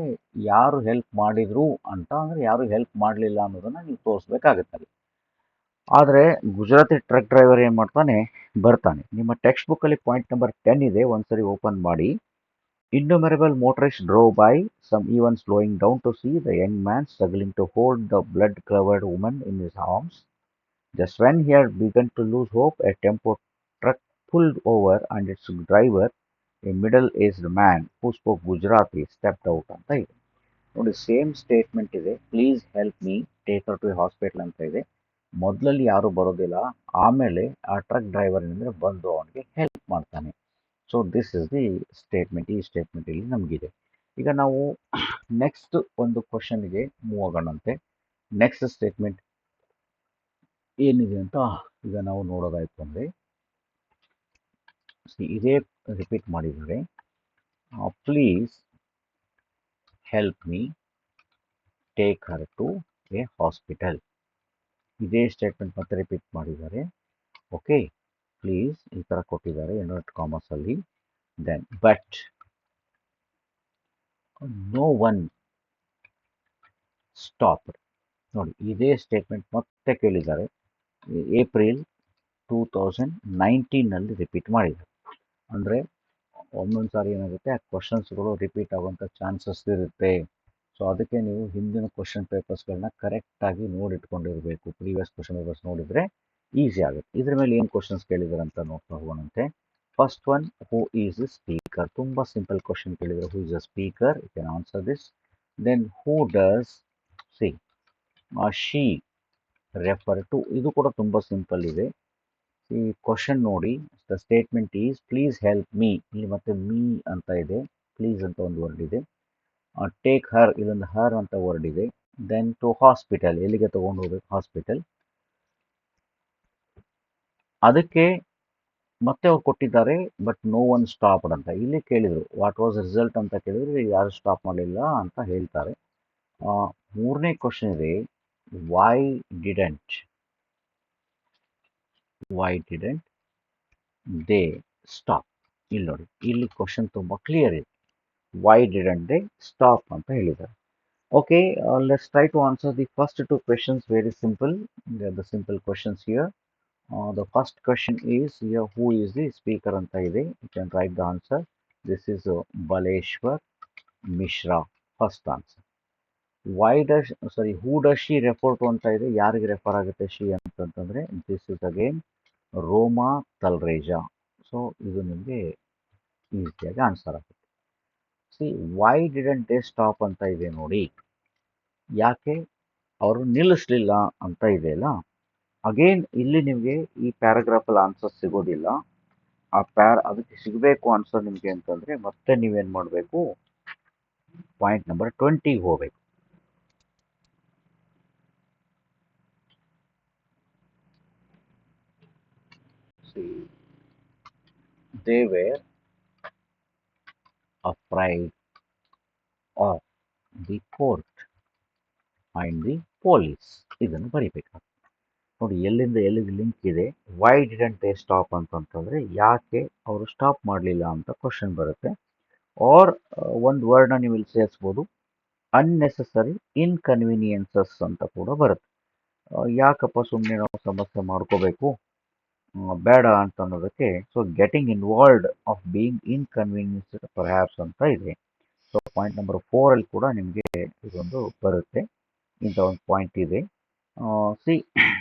S1: ಯಾರು ಹೆಲ್ಪ್ ಮಾಡಿದ್ರು ಅಂತ, ಅಂದರೆ ಯಾರು ಹೆಲ್ಪ್ ಮಾಡಲಿಲ್ಲ ಅನ್ನೋದನ್ನು ನೀವು ತೋರಿಸ್ಬೇಕಾಗತ್ತೆ ಅಲ್ಲಿ. ಆದರೆ ಗುಜರಾತಿ ಟ್ರಕ್ ಡ್ರೈವರ್ ಏನು ಮಾಡ್ತಾನೆ, ಬರ್ತಾನೆ. ನಿಮ್ಮ ಟೆಕ್ಸ್ಟ್ ಬುಕ್ಕಲ್ಲಿ ಪಾಯಿಂಟ್ ನಂಬರ್ 10 ಇದೆ, ಒಂದ್ಸರಿ ಓಪನ್ ಮಾಡಿ. Innumerable motorists drove by, some even slowing down to see the young man struggling to hold the blood-covered woman in his arms. Just when he had begun to lose hope, a tempo truck pulled over and its driver, a middle-aged man who spoke Gujarati, stepped out ಅಂತ ಇದೆ. ನೋಡಿ, ಸೇಮ್ ಸ್ಟೇಟ್ಮೆಂಟ್ ಇದೆ. Please help me take her to hospital ಅಂತ ಇದೆ. ಮೊದಲಲ್ಲಿ ಯಾರೂ ಬರೋದಿಲ್ಲ, ಆಮೇಲೆ ಆ ಟ್ರಕ್ ಡ್ರೈವರ್ ಏನಂದರೆ ಬಂದು ಅವನಿಗೆ ಹೆಲ್ಪ್ ಮಾಡ್ತಾನೆ. So this is the statement. ಈ ಸ್ಟೇಟ್ಮೆಂಟ್ ಇಲ್ಲಿ ನಮಗಿದೆ. ಈಗ ನಾವು ನೆಕ್ಸ್ಟ್ ಒಂದು ಕ್ವಶನ್ಗೆ ಮೂವ್ ಆಗೋಣಂತೆ. ನೆಕ್ಸ್ಟ್ ಸ್ಟೇಟ್ಮೆಂಟ್ ಏನಿದೆ ಅಂತ ಈಗ ನಾವು ನೋಡೋದಾಯ್ತು ಅಂದರೆ, ಇದೇ ರಿಪೀಟ್ ಮಾಡಿದರೆ, please help me take her to a hospital. ಇದೇ ಸ್ಟೇಟ್ಮೆಂಟ್ ಮತ್ತೆ ರಿಪೀಟ್ ಮಾಡಿದ್ದಾರೆ. ಓಕೆ, ಪ್ಲೀಸ್ ಈ ಥರ ಕೊಟ್ಟಿದ್ದಾರೆ ಇನ್ವರ್ಟೆಡ್ ಕಾಮರ್ಸ್ ಅಲ್ಲಿ. Then but no one stop. ನೋಡಿ, ಇದೇ ಸ್ಟೇಟ್ಮೆಂಟ್ ಮತ್ತೆ ಕೇಳಿದ್ದಾರೆ. ಏಪ್ರಿಲ್ 2019ನಲ್ಲಿ ರಿಪೀಟ್ ಮಾಡಿದ್ದಾರೆ. ಅಂದರೆ ಒಂದೊಂದು ಸಾರಿ ಏನಾಗುತ್ತೆ, ಆ ಕ್ವಶನ್ಸ್ಗಳು ರಿಪೀಟ್ ಆಗುವಂಥ ಚಾನ್ಸಸ್ ಇರುತ್ತೆ. ಸೊ ಅದಕ್ಕೆ ನೀವು ಹಿಂದಿನ ಕ್ವಶನ್ ಪೇಪರ್ಸ್ಗಳನ್ನ ಕರೆಕ್ಟಾಗಿ ನೋಡಿಟ್ಕೊಂಡಿರಬೇಕು. ಪ್ರೀವಿಯಸ್ ಕ್ವಶನ್ ಪೇಪರ್ಸ್ ನೋಡಿದರೆ ಈಸಿ ಆಗುತ್ತೆ. ಇದ್ರ ಮೇಲೆ ಏನು ಕ್ವಶನ್ಸ್ ಕೇಳಿದ್ದಾರೆ ಅಂತ ನೋಡ್ತಾ ಹೋಗೋಣಂತೆ. First one, who is the speaker. ತುಂಬ ಸಿಂಪಲ್ ಕ್ವಶನ್ ಕೇಳಿದರೆ, who is the speaker, you can answer this. Then who does see she refer to, ಇದು ಕೂಡ ತುಂಬ ಸಿಂಪಲ್ ಇದೆ. ಈ ಕ್ವಶನ್ ನೋಡಿ, the statement is please help me, ಇಲ್ಲಿ ಮತ್ತೆ ಮೀ ಅಂತ ಇದೆ, ಪ್ಲೀಸ್ ಅಂತ ಒಂದು ವರ್ಡ್ ಇದೆ. ಟೇಕ್ ಹರ್, ಇಲ್ಲೊಂದು ಹರ್ ಅಂತ ವರ್ಡ್ ಇದೆ. ದೆನ್ ಟು ಹಾಸ್ಪಿಟಲ್, ಎಲ್ಲಿಗೆ ತಗೊಂಡು ಹೋಗ್ಬೇಕು, ಹಾಸ್ಪಿಟಲ್. ಅದಕ್ಕೆ ಮತ್ತೆ ಅವ್ರು ಕೊಟ್ಟಿದ್ದಾರೆ, ಬಟ್ ನೋ ಒನ್ ಸ್ಟಾಪ್ಡ್ ಅಂತ. ಇಲ್ಲಿ ಕೇಳಿದರು ವಾಟ್ ವಾಸ್ ರಿಸಲ್ಟ್ ಅಂತ ಕೇಳಿದ್ರೆ ಯಾರು ಸ್ಟಾಪ್ ಮಾಡಲಿಲ್ಲ ಅಂತ ಹೇಳ್ತಾರೆ. ಮೂರನೇ ಕ್ವಶನ್ ಇದೆ, ವೈ ಡಿಡೆಂಟ್ ದೇ ಸ್ಟಾಪ್. ಇಲ್ಲಿ ನೋಡಿ, ಇಲ್ಲಿ ಕ್ವಶನ್ ತುಂಬ ಕ್ಲಿಯರ್ ಇದೆ. ವೈ ಡಿಡೆಂಟ್ ದೇ ಸ್ಟಾಪ್ ಅಂತ ಹೇಳಿದ್ದಾರೆ. Okay, let's try to answer the first two questions. Very simple, the simple questions here. The first question is here, who is the speaker ಅಂತ ಇದೆ. You can write the answer. This is Baleshwar Mishra. First answer. Who does she refer to ಅಂತ ಇದೆ. ಯಾರಿಗೆ ರೆಫರ್ ಆಗುತ್ತೆ she ಅಂತಂತಂದ್ರೆ, this is again ರೋಮಾ Talreja. So ಇದು ನಿಮಗೆ ಈಸಿಯಾಗಿ ಆನ್ಸರ್ ಆಗುತ್ತೆ. C, Y didn't they stop ಅಂತ ಇದೆ ನೋಡಿ, ಯಾಕೆ ಅವರು ನಿಲ್ಲಿಸಲಿಲ್ಲ ಅಂತ ಇದೆಯಲ್ಲ. ಅಗೇನ್ ಇಲ್ಲಿ ನಿಮಗೆ ಈ ಪ್ಯಾರಾಗ್ರಾಫಲ್ಲಿ ಆನ್ಸರ್ ಸಿಗೋದಿಲ್ಲ. ಅದಕ್ಕೆ ಸಿಗಬೇಕು ಆನ್ಸರ್ ನಿಮಗೆ ಅಂತಂದರೆ ಮತ್ತೆ ನೀವೇನು ಮಾಡಬೇಕು, ಪಾಯಿಂಟ್ ನಂಬರ್ 20ಗೆ ಹೋಗಬೇಕು. They were afraid of the court and the police. ಇದನ್ನು ಬರೀಬೇಕಾಗ್ತದೆ. ನೋಡಿ, ಎಲ್ಲಿಂದ ಎಲ್ಲಿಗೆ ಲಿಂಕ್ ಇದೆ. ವೈ ಡಿಡಂಟ್ ದೇ ಸ್ಟಾಪ್ ಅಂತಂತಂದರೆ ಯಾಕೆ ಅವರು ಸ್ಟಾಪ್ ಮಾಡಲಿಲ್ಲ ಅಂತ ಕ್ವಶನ್ ಬರುತ್ತೆ. ಆರ್ ಒಂದು ವರ್ಡ್ನ ನೀವು ಇಲ್ಲಿ ಸೇರಿಸ್ಬೋದು, ಅನ್ನೆಸೆಸರಿ ಇನ್ಕನ್ವೀನಿಯನ್ಸಸ್ ಅಂತ ಕೂಡ ಬರುತ್ತೆ. ಯಾಕಪ್ಪ ಸುಮ್ಮನೆ ನಾವು ಸಮಸ್ಯೆ ಮಾಡ್ಕೋಬೇಕು, ಬೇಡ ಅಂತ ಅನ್ನೋದಕ್ಕೆ. So getting involved of being inconvenienced perhaps ಅಂತ ಇದೆ. ಸೊ ಪಾಯಿಂಟ್ ನಂಬರ್ 4ಅಲ್ಲಿ ಕೂಡ ನಿಮಗೆ ಇದೊಂದು ಬರುತ್ತೆ, ಇಂಥ ಒಂದು ಪಾಯಿಂಟ್ ಇದೆ. ಸಿ,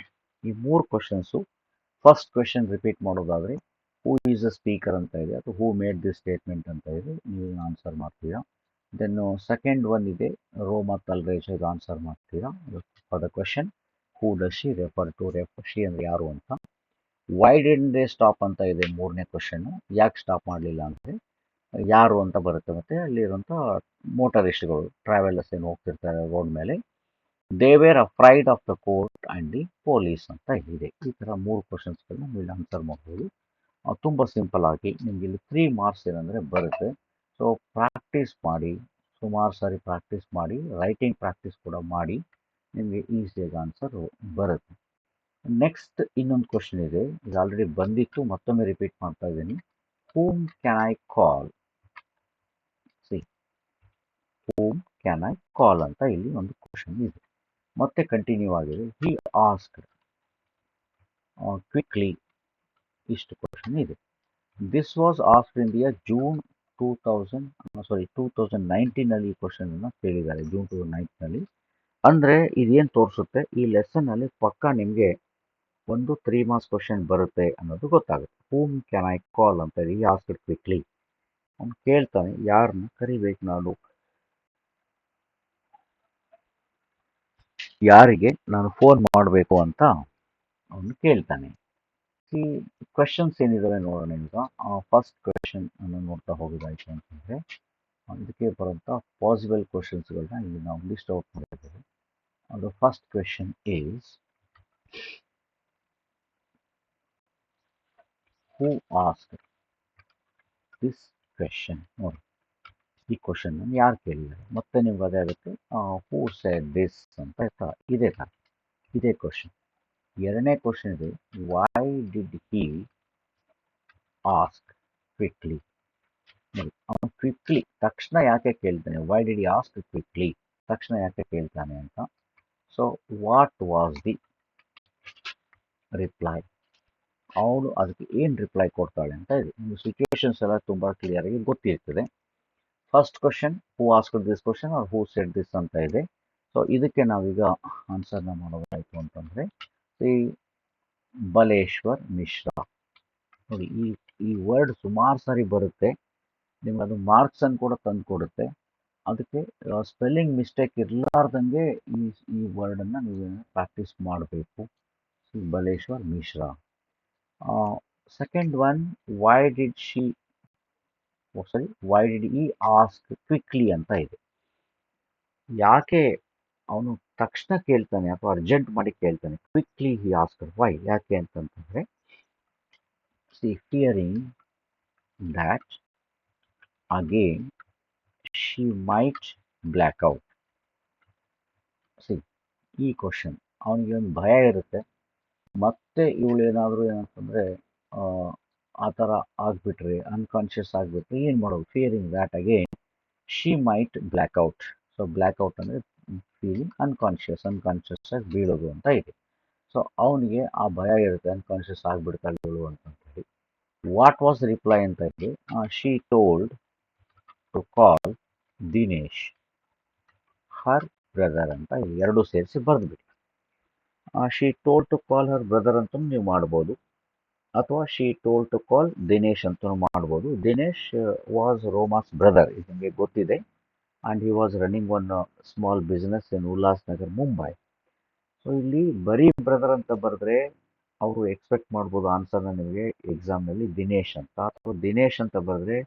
S1: ಈ 3 ಕ್ವಶನ್ಸು. ಫಸ್ಟ್ ಕ್ವೆಶನ್ ರಿಪೀಟ್ ಮಾಡೋದಾದರೆ, ಹೂ ಈಸ್ ಅ ಸ್ಪೀಕರ್ ಅಂತ ಇದೆ, ಅಥವಾ ಹೂ ಮೇಡ್ ದಿಸ್ ಸ್ಟೇಟ್ಮೆಂಟ್ ಅಂತ ಇದೆ, ನೀವು ಆನ್ಸರ್ ಮಾಡ್ತೀರಾ. ದೆನ್ ಸೆಕೆಂಡ್ ಒನ್ ಇದೆ, ರೋಮಾ ತಲ್ರೇಜ್, ಇದು ಆನ್ಸರ್ ಮಾಡ್ತೀರಾ for the question. Who does she refer to, she ಅಂದರೆ ಯಾರು ಅಂತ. ವೈ ಡಿಡ್ ದೇ ಸ್ಟಾಪ್ ಅಂತ ಇದೆ ಮೂರನೇ ಕ್ವಶನ್. ಯಾಕೆ ಸ್ಟಾಪ್ ಮಾಡಲಿಲ್ಲ ಅಂದರೆ ಯಾರು ಅಂತ ಬರುತ್ತೆ, ಮತ್ತು ಅಲ್ಲಿರುವಂಥ ಮೋಟರಿಸ್ಟ್ಗಳು ಟ್ರಾವೆಲರ್ಸ್ ಏನು ಹೋಗ್ತಿರ್ತಾರೆ ರೋಡ್ ಮೇಲೆ, they were afraid of the court and the police ಅಂತ ಇದೆ. ಈ ಥರ 3 ಕ್ವಶನ್ಸ್ಗಳನ್ನ ನೀವು ಆನ್ಸರ್ ಮಾಡ್ಬೋದು. ತುಂಬ ಸಿಂಪಲ್ ಆಗಿ ನಿಮಗೆ ಇಲ್ಲಿ 3 ಮಾರ್ಕ್ಸ್ ಏನಂದರೆ ಬರುತ್ತೆ. ಸೊ ಪ್ರಾಕ್ಟೀಸ್ ಮಾಡಿ, ಸುಮಾರು ಸಾರಿ ಪ್ರಾಕ್ಟೀಸ್ ಮಾಡಿ, ರೈಟಿಂಗ್ ಪ್ರಾಕ್ಟೀಸ್ ಕೂಡ ಮಾಡಿ, ನಿಮಗೆ ಈಸಿಯಾಗಿ ಆನ್ಸರು ಬರುತ್ತೆ. ನೆಕ್ಸ್ಟ್ ಇನ್ನೊಂದು ಕ್ವಶನ್ ಇದೆ, ಇದು ಆಲ್ರೆಡಿ ಬಂದಿತ್ತು, ಮತ್ತೊಮ್ಮೆ ರಿಪೀಟ್ ಮಾಡ್ತಾ ಇದ್ದೀನಿ. Whom can I call? See, whom can I call ಅಂತ ಇಲ್ಲಿ ಒಂದು ಕ್ವಶನ್ ಇದೆ. ಮತ್ತೆ ಕಂಟಿನ್ಯೂ ಆಗಿದೆ. ಹಿ ಆಸ್ಕ್ಡ್ ಕ್ವಿಕ್ಲಿ, ಇಷ್ಟು ಕ್ವಶನ್ ಇದೆ. This was asked in the June 2019 ಈ ಕ್ವಶನ್ ಅನ್ನ ಕೇಳಿದ್ದಾರೆ, ಜೂನ್ 2019. ಅಂದರೆ ಇದೇನು ತೋರಿಸುತ್ತೆ, ಈ ಲೆಸನ್ನಲ್ಲಿ ಪಕ್ಕ ನಿಮಗೆ ಒಂದು 3 ಮಾರ್ಕ್ಸ್ ಕ್ವಶನ್ ಬರುತ್ತೆ ಅನ್ನೋದು ಗೊತ್ತಾಗುತ್ತೆ. ಹೂಮ್ ಕ್ಯಾನ್ ಐ ಕಾಲ್ ಅಂತ ಇದೆ, ಹಿ ಆಸ್ಕ್ಡ್ ಕ್ವಿಕ್ಲಿ. ಅವ್ನು ಕೇಳ್ತಾನೆ, ಯಾರನ್ನ ಕರಿಬೇಕು ನಾನು, ಯಾರಿಗೆ ನಾನು ಫೋನ್ ಮಾಡಬೇಕು ಅಂತ ಅವನು ಕೇಳ್ತಾನೆ. ಈ ಕ್ವಶನ್ಸ್ ಏನಿದಾವೆ ನೋಡೋಣ ಈಗ. ಫಸ್ಟ್ ಕ್ವಶನ್ ಅನ್ನು ನೋಡ್ತಾ ಹೋಗೋದಾಯ್ತು ಅಂತಂದರೆ, ಇದಕ್ಕೆ ಬರುವಂಥ ಪಾಸಿಬಲ್ ಕ್ವಶನ್ಸ್ಗಳನ್ನ ಇಲ್ಲಿ ನಾವು ಲಿಸ್ಟ್ ಔಟ್ ಮಾಡಿದ್ದೇವೆ. ಅದು first question is, who asked this question. ನೋಡಿ, ಈ ಕ್ವಶನ್ ಯಾರು ಕೇಳಿದ್ದಾರೆ, ಮತ್ತೆ ನಿಮ್ಗೆ ಅದೇ ಆಗುತ್ತೆ, ಹೂ ಸೆಡ್ ದಿಸ್ ಅಂತ ಇದೇ ಕ್ವಶನ್. ಎರಡನೇ ಕ್ವಶನ್ ಇದೆ, Y did he ask quickly. ನೋಡಿ, ಅವನು ಕ್ವಿಕ್ಲಿ ತಕ್ಷಣ ಯಾಕೆ ಕೇಳ್ತಾನೆ, Y did he ask quickly, ತಕ್ಷಣ ಯಾಕೆ ಕೇಳ್ತಾನೆ ಅಂತ. So what was the reply, ಅವಳು ಅದಕ್ಕೆ ಏನು ರಿಪ್ಲೈ ಕೊಡ್ತಾಳೆ ಅಂತ ಇದೆ. ನಿಮಗೆ ಸಿಚುವೇಶನ್ಸ್ ಎಲ್ಲ ತುಂಬ ಕ್ಲಿಯರ್ ಆಗಿ ಗೊತ್ತಿರ್ತದೆ. First question, who asked this question or who said this ಅಂತ ಇದೆ. ಸೊ ಇದಕ್ಕೆ ನಾವೀಗ ಆನ್ಸರ್ನ ಮಾಡೋದಾಯಿತು ಅಂತಂದರೆ, ಈ ಬಲೇಶ್ವರ್ ಮಿಶ್ರಾ. ನೋಡಿ, ಈ ವರ್ಡ್ ಸುಮಾರು ಸಾರಿ ಬರುತ್ತೆ, ನಿಮ್ಗೆ ಅದು ಮಾರ್ಕ್ಸನ್ನು ಕೂಡ ತಂದು ಕೊಡುತ್ತೆ. ಅದಕ್ಕೆ ಸ್ಪೆಲ್ಲಿಂಗ್ ಮಿಸ್ಟೇಕ್ ಇರಲಾರ್ದಂಗೆ ಈ ವರ್ಡನ್ನು ನೀವು ಪ್ರಾಕ್ಟೀಸ್ ಮಾಡಬೇಕು. Baleshwar Mishra. Second one, Y did ಈ ಆಸ್ಕ್ ಕ್ವಿಕ್ಲಿ ಅಂತ ಇದೆ. ಯಾಕೆ ಅವನು ತಕ್ಷಣ ಕೇಳ್ತಾನೆ ಅಥವಾ ಅರ್ಜೆಂಟ್ ಮಾಡಿ ಕೇಳ್ತಾನೆ, ಕ್ವಿಕ್ಲಿ ಹಿ ಆಸ್ಕ್, ವೈ, ಯಾಕೆ ಅಂತಂತಂದರೆ, fearing that again she might black out. ಈ ಕ್ವಶನ್ ಅವನಿಗೆ ಒಂದು ಭಯ ಇರುತ್ತೆ, ಮತ್ತೆ ಇವಳು ಏನಾದರೂ ಏನಂತಂದರೆ ಆ ಥರ ಆಗಿಬಿಟ್ರೆ, ಅನ್ಕಾನ್ಷಿಯಸ್ ಆಗಿಬಿಟ್ರೆ ಏನು ಮಾಡೋದು, fearing that again she might black out. So black out ಅಂದರೆ ಫೀಲಿಂಗ್ ಅನ್ಕಾನ್ಷಿಯಸ್ ಆಗಿ ಬೀಳೋದು ಅಂತ ಇದೆ. ಸೊ ಅವನಿಗೆ ಆ ಭಯ ಇರುತ್ತೆ, ಅನ್ಕಾನ್ಷಿಯಸ್ ಆಗಿಬಿಡ್ತಾಳೆ ಇವಳು ಅಂತಂತೇಳಿ. ವಾಟ್ ವಾಸ್ ರಿಪ್ಲೈ ಅಂತ ಇದೆ, she told to call Dinesh her brother ಅಂತ ಎರಡು ಸೇರಿಸಿ ಬರೆದ್ಬಿಟ್ಟು. She told to call her brother ಅಂತ ನೀವು ಮಾಡ್ಬೋದು, ಅಥವಾ she told to call Dinesh ಅಂತ ಮಾಡ್ಬೋದು. ದಿನೇಶ್ ವಾಸ್ ರೋಮಾಸ್ ಬ್ರದರ್, ಇದು ನಿಮಗೆ ಗೊತ್ತಿದೆ. And he was running one small business in Ulhas Nagar, Mumbai. So ಇಲ್ಲಿ ಬರೀ ಬ್ರದರ್ ಅಂತ ಬರೆದ್ರೆ ಅವರು ಎಕ್ಸ್ಪೆಕ್ಟ್ ಮಾಡ್ಬೋದು ಆನ್ಸರ್ನ ನಿಮಗೆ ಎಕ್ಸಾಮ್ನಲ್ಲಿ ದಿನೇಶ್ ಅಂತ, ಅಥವಾ ದಿನೇಶ್ ಅಂತ ಬರೆದ್ರೆ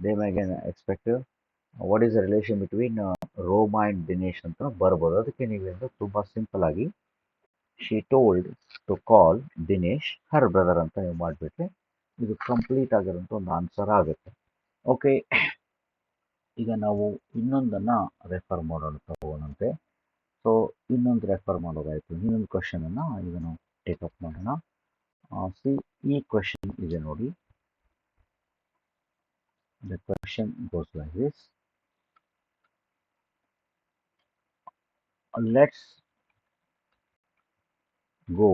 S1: they may expect what is the relation between Roma and Dinesh ಅಂತ ಬರ್ಬೋದು. ಅದಕ್ಕೆ ನೀವೇನು ತುಂಬ ಸಿಂಪಲ್ ಆಗಿ she told to call Dinesh her brother ಅಂತ ನೀವು ಮಾಡಿಬಿಟ್ರೆ ಇದು ಕಂಪ್ಲೀಟ್ ಆಗಿರೋಂಥ ಒಂದು ಆನ್ಸರ್ ಆಗುತ್ತೆ. ಓಕೆ, ಈಗ ನಾವು ಇನ್ನೊಂದನ್ನು ರೆಫರ್ ಮಾಡೋಣ ತಗೋಣಂತೆ. ಸೊ ಇನ್ನೊಂದು ರೆಫರ್ ಮಾಡೋದಾಯಿತು, ಇನ್ನೊಂದು ಕ್ವಶನನ್ನು ಈಗ ನಾವು ಟೇಕಪ್ ಮಾಡೋಣ. ಈ ಕ್ವಶನ್ ಇದೆ ನೋಡಿ. The question goes like this, let's go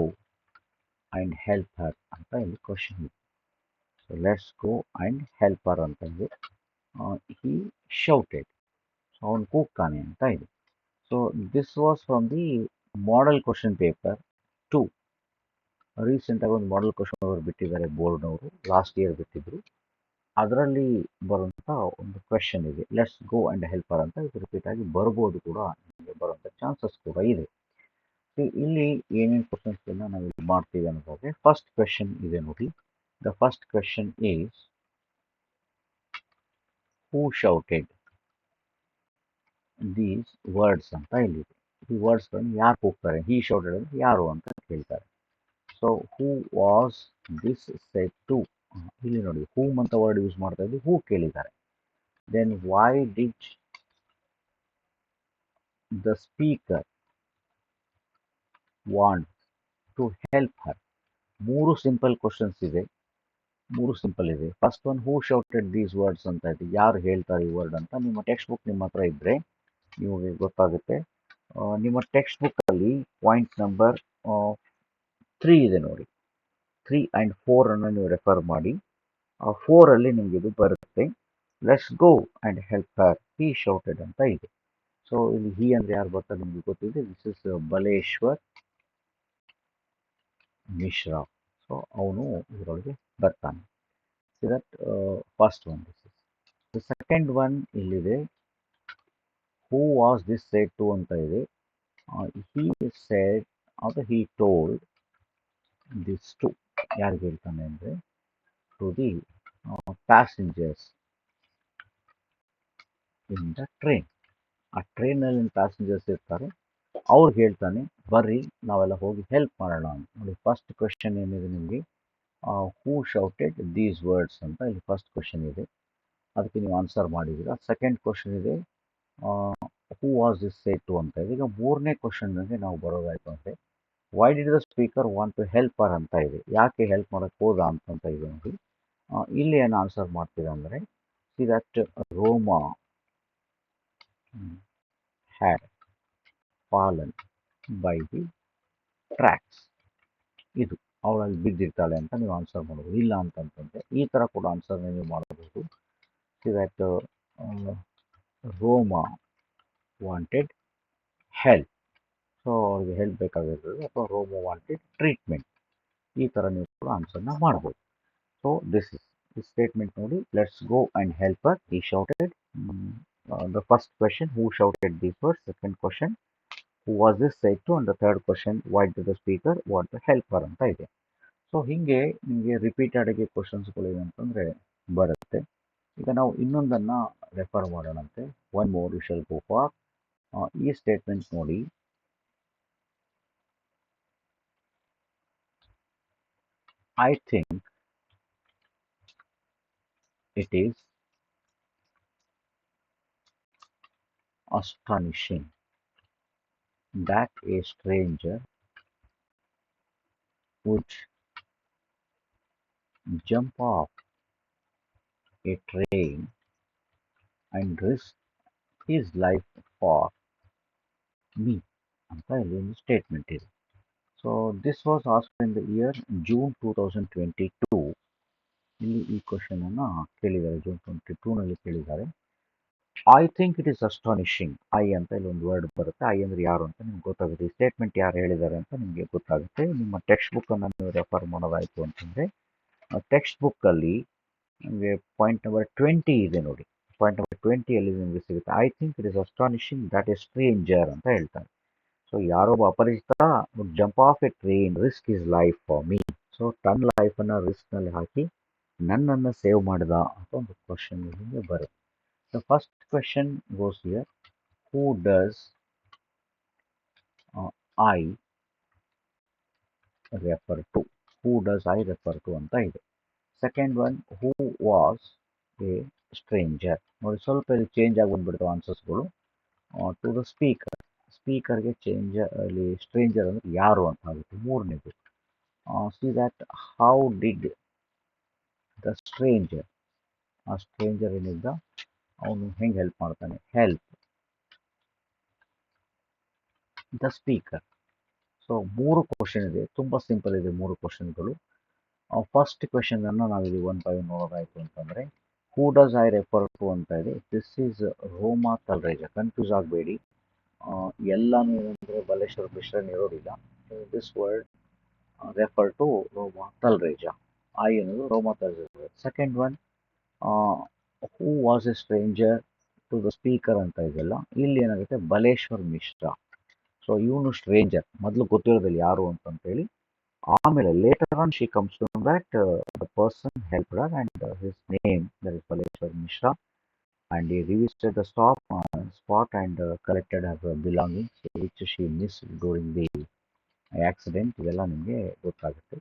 S1: and help her ಅಂತ ಇಲ್ಲಿ ಕ್ವಶನ್ ಇದೆ. So let's go and help her ಅಂತ ಇದೆ. ಹಿ ಶೌಟೆಡ್, ಸೊ ಅವನು ಕೂಗ್ತಾನೆ ಅಂತ ಇದೆ. So this was from the model question paper 2. ರೀಸೆಂಟಾಗಿ ಒಂದು ಮಾಡೆಲ್ ಕ್ವಶನ್ ಪೇಪರ್ ಬಿಟ್ಟಿದ್ದಾರೆ ಬೋರ್ಡ್ನವರು, ಲಾಸ್ಟ್ ಇಯರ್ ಬಿಟ್ಟಿದ್ರು. ಅದರಲ್ಲಿ ಬರುವಂಥ ಒಂದು ಕ್ವೆಶನ್ ಇದೆ, let's go and help her ಅಂತ. ಇದು ರಿಪೀಟ್ ಆಗಿ ಬರ್ಬೋದು ಕೂಡ, ನಿಮಗೆ ಬರುವಂಥ ಚಾನ್ಸಸ್ ಕೂಡ ಇದೆ. ಇಲ್ಲಿ ಏನೇನು ಕ್ವಶನ್ಸ್ಗಳನ್ನ ನಾವು ಇಲ್ಲಿ ಮಾಡ್ತೀವಿ ಅನ್ನೋದಾದ್ರೆ ಫಸ್ಟ್ ಕ್ವೆಶನ್ ಇದೆ ನೋಡಿ. The first question is who shouted these words ಅಂತ ಇಲ್ಲಿದೆ. ಈ ವರ್ಡ್ಸ್ಗಳನ್ನು ಯಾರು ಹೋಗ್ತಾರೆ, ಹೀ ಶೌಟೆಡ್ ಅಂದ್ರೆ ಯಾರು ಅಂತ ಕೇಳ್ತಾರೆ. So who was this said to, ಇಲ್ಲಿ ನೋಡಿ ಹೂಮ್ ಅಂತ ವರ್ಡ್ ಯೂಸ್ ಮಾಡ್ತಾ ಇದ್ದೀವಿ, ಹೂ ಕೇಳಿದ್ದಾರೆ. Then why did the speaker want to help her. ಮೂರು ಸಿಂಪಲ್ ಕ್ವಶನ್ಸ್ ಇದೆ, ಮೂರು ಸಿಂಪಲ್ ಇದೆ. First one who shouted these words ಅಂತ ಇದೆ, ಯಾರು ಹೇಳ್ತಾರೆ ಈ ವರ್ಡ್ ಅಂತ. ನಿಮ್ಮ ಟೆಕ್ಸ್ಟ್ ಬುಕ್ ನಿಮ್ಮ ಹತ್ರ ಇದ್ದರೆ ನಿಮಗೆ ಗೊತ್ತಾಗುತ್ತೆ. ನಿಮ್ಮ ಟೆಕ್ಸ್ಟ್ ಬುಕ್ಕಲ್ಲಿ ಪಾಯಿಂಟ್ ನಂಬರ್ 3 ಇದೆ ನೋಡಿ, 3 and 4 ಅನ್ನು ನೀವು ರೆಫರ್ ಮಾಡಿ. 4 ಅಲ್ಲಿ ನಿಮಗೆ ಇದು ಬರುತ್ತೆ, let's go and help her he shouted ಅಂತ ಇದೆ. ಸೊ ಇಲ್ಲಿ ಹಿ ಅಂದ್ರೆ ಯಾರು ಬರ್ತಾರೆ ನಿಮಗೆ ಗೊತ್ತಿದೆ, this is Baleshwar Mishra. So ಅವನು ಇದರೊಳಗೆ ಬರ್ತಾನೆ. That first one. The second one ಇಲ್ಲಿದೆ, who was this said to ಅಂತ ಇದೆ. ಹಿ ಸೆಡ್ ಅಥವಾ ಹಿ ಟೋಲ್ಡ್ ದಿಸ್ ಟು, ಯಾರಿಗೆ ಹೇಳ್ತಾನೆ ಅಂದರೆ to the passengers in the train. ಆ ಟ್ರೈನಲ್ಲಿ ಪ್ಯಾಸೆಂಜರ್ಸ್ ಇರ್ತಾರೆ, ಅವ್ರಿಗೆ ಹೇಳ್ತಾನೆ ಬರ್ರಿ ನಾವೆಲ್ಲ ಹೋಗಿ ಹೆಲ್ಪ್ ಮಾಡೋಣ ಅಂತ. ನೋಡಿ ಫಸ್ಟ್ ಕ್ವೆಶನ್ ಏನಿದೆ ನಿಮಗೆ, ಹೂ ಶೌಟೆಡ್ ದೀಸ್ ವರ್ಡ್ಸ್ ಅಂತ ಇಲ್ಲಿ ಫಸ್ಟ್ ಕ್ವೆಶನ್ ಇದೆ, ಅದಕ್ಕೆ ನೀವು ಆನ್ಸರ್ ಮಾಡಿದ್ದೀರಾ. ಸೆಕೆಂಡ್ ಕ್ವೆಶನ್ ಇದೆ who was this said to ಅಂತ ಇದೆ. ಈಗ ಮೂರನೇ ಕ್ವೆಶನ್ಗೆ ನಾವು ಬರೋದಾಯ್ತು ಅಂದರೆ why did the speaker want to help her ಅಂತ ಇದೆ, ಯಾಕೆ ಹೆಲ್ಪ್ ಮಾಡೋಕ್ಕೆ ಹೋದ ಅಂತ ಇದೆ ನೋಡಿ. ಇಲ್ಲಿ ಏನು ಆನ್ಸರ್ ಮಾಡ್ತೀರಾ ಅಂದರೆ see that Roma had fallen by the tracks. ಇದು ಅವಳಲ್ಲಿ ಬಿದ್ದಿರ್ತಾಳೆ ಅಂತ ನೀವು ಆನ್ಸರ್ ಮಾಡ್ಬೋದು. ಇಲ್ಲ ಅಂತಂತಂದರೆ ಈ ಥರ ಕೂಡ ಆನ್ಸರ್ ನೀವು ಮಾಡಬಹುದು. C that ರೋಮಾ wanted help, so ಅವ್ರಿಗೆ ಹೆಲ್ಪ್ ಬೇಕಾಗಿರ್ತದೆ, ಅಥವಾ ರೋಮಾ ವಾಂಟೆಡ್ ಟ್ರೀಟ್ಮೆಂಟ್, ಈ ಥರ ನೀವು ಕೂಡ ಆನ್ಸರ್ನ ಮಾಡ್ಬೋದು. ಸೊ ದಿಸ್ ಸ್ಟೇಟ್ಮೆಂಟ್ ನೋಡಿ, let's go and help her he shouted. The first question who shouted these words, second question who was this said to, and the third question why did the speaker want to help her ಅಂತ ಇದೆ. ಸೊ ಹೀಗೆ ನಿಮಗೆ ರಿಪೀಟೆಡ್ ಆಗಿ ಕ್ವಶನ್ಸ್ಗಳು ಇದೆ ಅಂತಂದರೆ ಬರುತ್ತೆ. ಈಗ ನಾವು ಇನ್ನೊಂದನ್ನು ರೆಫರ್ ಮಾಡೋಣಂತೆ. One more we shall go for. ಈ ಸ್ಟೇಟ್ಮೆಂಟ್ ನೋಡಿ, I think it is astonishing that a stranger would jump off a train and risk his life for me ಅಂತ ಇಲ್ಲಿ ಒಂದು ಸ್ಟೇಟ್ಮೆಂಟ್ ಇದೆ. So this was asked in the year June 2022. ಇಲ್ಲಿ ಈ ಕ್ವಶನ್ ಅನ್ನು ಕೇಳಿದ್ದಾರೆ, ಜೂನ್ 22ನಲ್ಲಿ ಕೇಳಿದ್ದಾರೆ. I think it is astonishing, I ಅಂತ ಇಲ್ಲಿ ಒಂದು ವರ್ಡ್ ಬರುತ್ತೆ, ಐ ಅಂದರೆ ಯಾರು ಅಂತ ನಿಮ್ಗೆ ಗೊತ್ತಾಗುತ್ತೆ. ಈ ಸ್ಟೇಟ್ಮೆಂಟ್ ಯಾರು ಹೇಳಿದ್ದಾರೆ ಅಂತ ನಿಮಗೆ ಗೊತ್ತಾಗುತ್ತೆ. ನಿಮ್ಮ ಟೆಕ್ಸ್ಟ್ ಬುಕ್ಕನ್ನು ನೀವು ರೆಫರ್ ಮಾಡೋದಾಯಿತು ಅಂತಂದರೆ ಟೆಕ್ಸ್ಟ್ ಬುಕ್ಕಲ್ಲಿ ನಿಮಗೆ ಪಾಯಿಂಟ್ ನಂಬರ್ 20 ಇದೆ ನೋಡಿ, ಪಾಯಿಂಟ್ ನಂಬರ್ 20ಯಲ್ಲಿ ನಿಮಗೆ ಸಿಗುತ್ತೆ. I think it is astonishing that A stranger ಅಂತ ಹೇಳ್ತಾರೆ. ಸೊ ಯಾರೊಬ್ಬ ಅಪರಿಚಿತ jump of A train risk is life for me. So ತನ್ನ ಲೈಫನ್ನು ರಿಸ್ಕ್ನಲ್ಲಿ ಹಾಕಿ ನನ್ನನ್ನು ಸೇವ್ ಮಾಡಿದ ಅಂತ ಒಂದು ಕ್ವಶನ್ ನಿಮಗೆ ಬರುತ್ತೆ. The first question goes here, who does I refer to? Who does I refer to ಅಂತ ಇದೆ. Second one, who was a stranger. ನೋಡಿ ಸ್ವಲ್ಪ ಇಲ್ಲಿ ಚೇಂಜ್ ಆಗಿ ಬಂದ್ಬಿಡ್ತಾವೆ ಆನ್ಸರ್ಸ್ಗಳು. ಟು ದ ಸ್ಪೀಕರ್, ಸ್ಪೀಕರ್ಗೆ ಚೇಂಜ್ ಅಲ್ಲಿ ಸ್ಟ್ರೇಂಜರ್ ಅಂದರೆ ಯಾರು ಅಂತ ಆಗುತ್ತೆ. ಮೂರನೇದು, see that how did the stranger, ಆ ಸ್ಟ್ರೇಂಜರ್ ಏನಿದ್ದ ಅವನು ಹೆಂಗೆ ಹೆಲ್ಪ್ ಮಾಡ್ತಾನೆ, ಹೆಲ್ಪ್ ದ ಸ್ಪೀಕರ್. ಸೊ ಮೂರು ಕ್ವಶನ್ ಇದೆ, ತುಂಬ ಸಿಂಪಲ್ ಇದೆ ಮೂರು ಕ್ವಶನ್ಗಳು. ಫಸ್ಟ್ ಕ್ವೆಶನನ್ನು ನಾವಿಲ್ಲಿ ಒನ್ ಬೈ ಒನ್ ನೋಡೋದಾಯಿತು ಅಂತಂದರೆ who does I refer to ಅಂತ ಇದೆ. This is Roma Talreja, confuse ಆಗಬೇಡಿ. ಎಲ್ಲನೂ ಏನಂದರೆ ಬಲೇಶ್ವರ್ ಮಿಶ್ರನ್ ಇರೋದಿಲ್ಲ. This word refer to Roma Talreja, I ಅನ್ನೋದು Roma Talreja. Second one, who was a stranger to the speaker ಅಂತ ಇದೆಯಲ್ಲ, ಇಲ್ಲಿ ಏನಾಗುತ್ತೆ ಬಲೇಶ್ವರ್ ಮಿಶ್ರಾ. ಸೊ ಇವನು ಸ್ಟ್ರೇಂಜರ್, ಮೊದಲು ಗೊತ್ತಿರೋದಿಲ್ಲ ಯಾರು ಅಂತಂತೇಳಿ. ಆಮೇಲೆ later on she comes to that the person help her and his name that is Baleshwar Mishra, and he revisited the spot and collected her belongings which she missed during the accident. ಇವೆಲ್ಲ ನಿಮಗೆ ಗೊತ್ತಾಗುತ್ತೆ.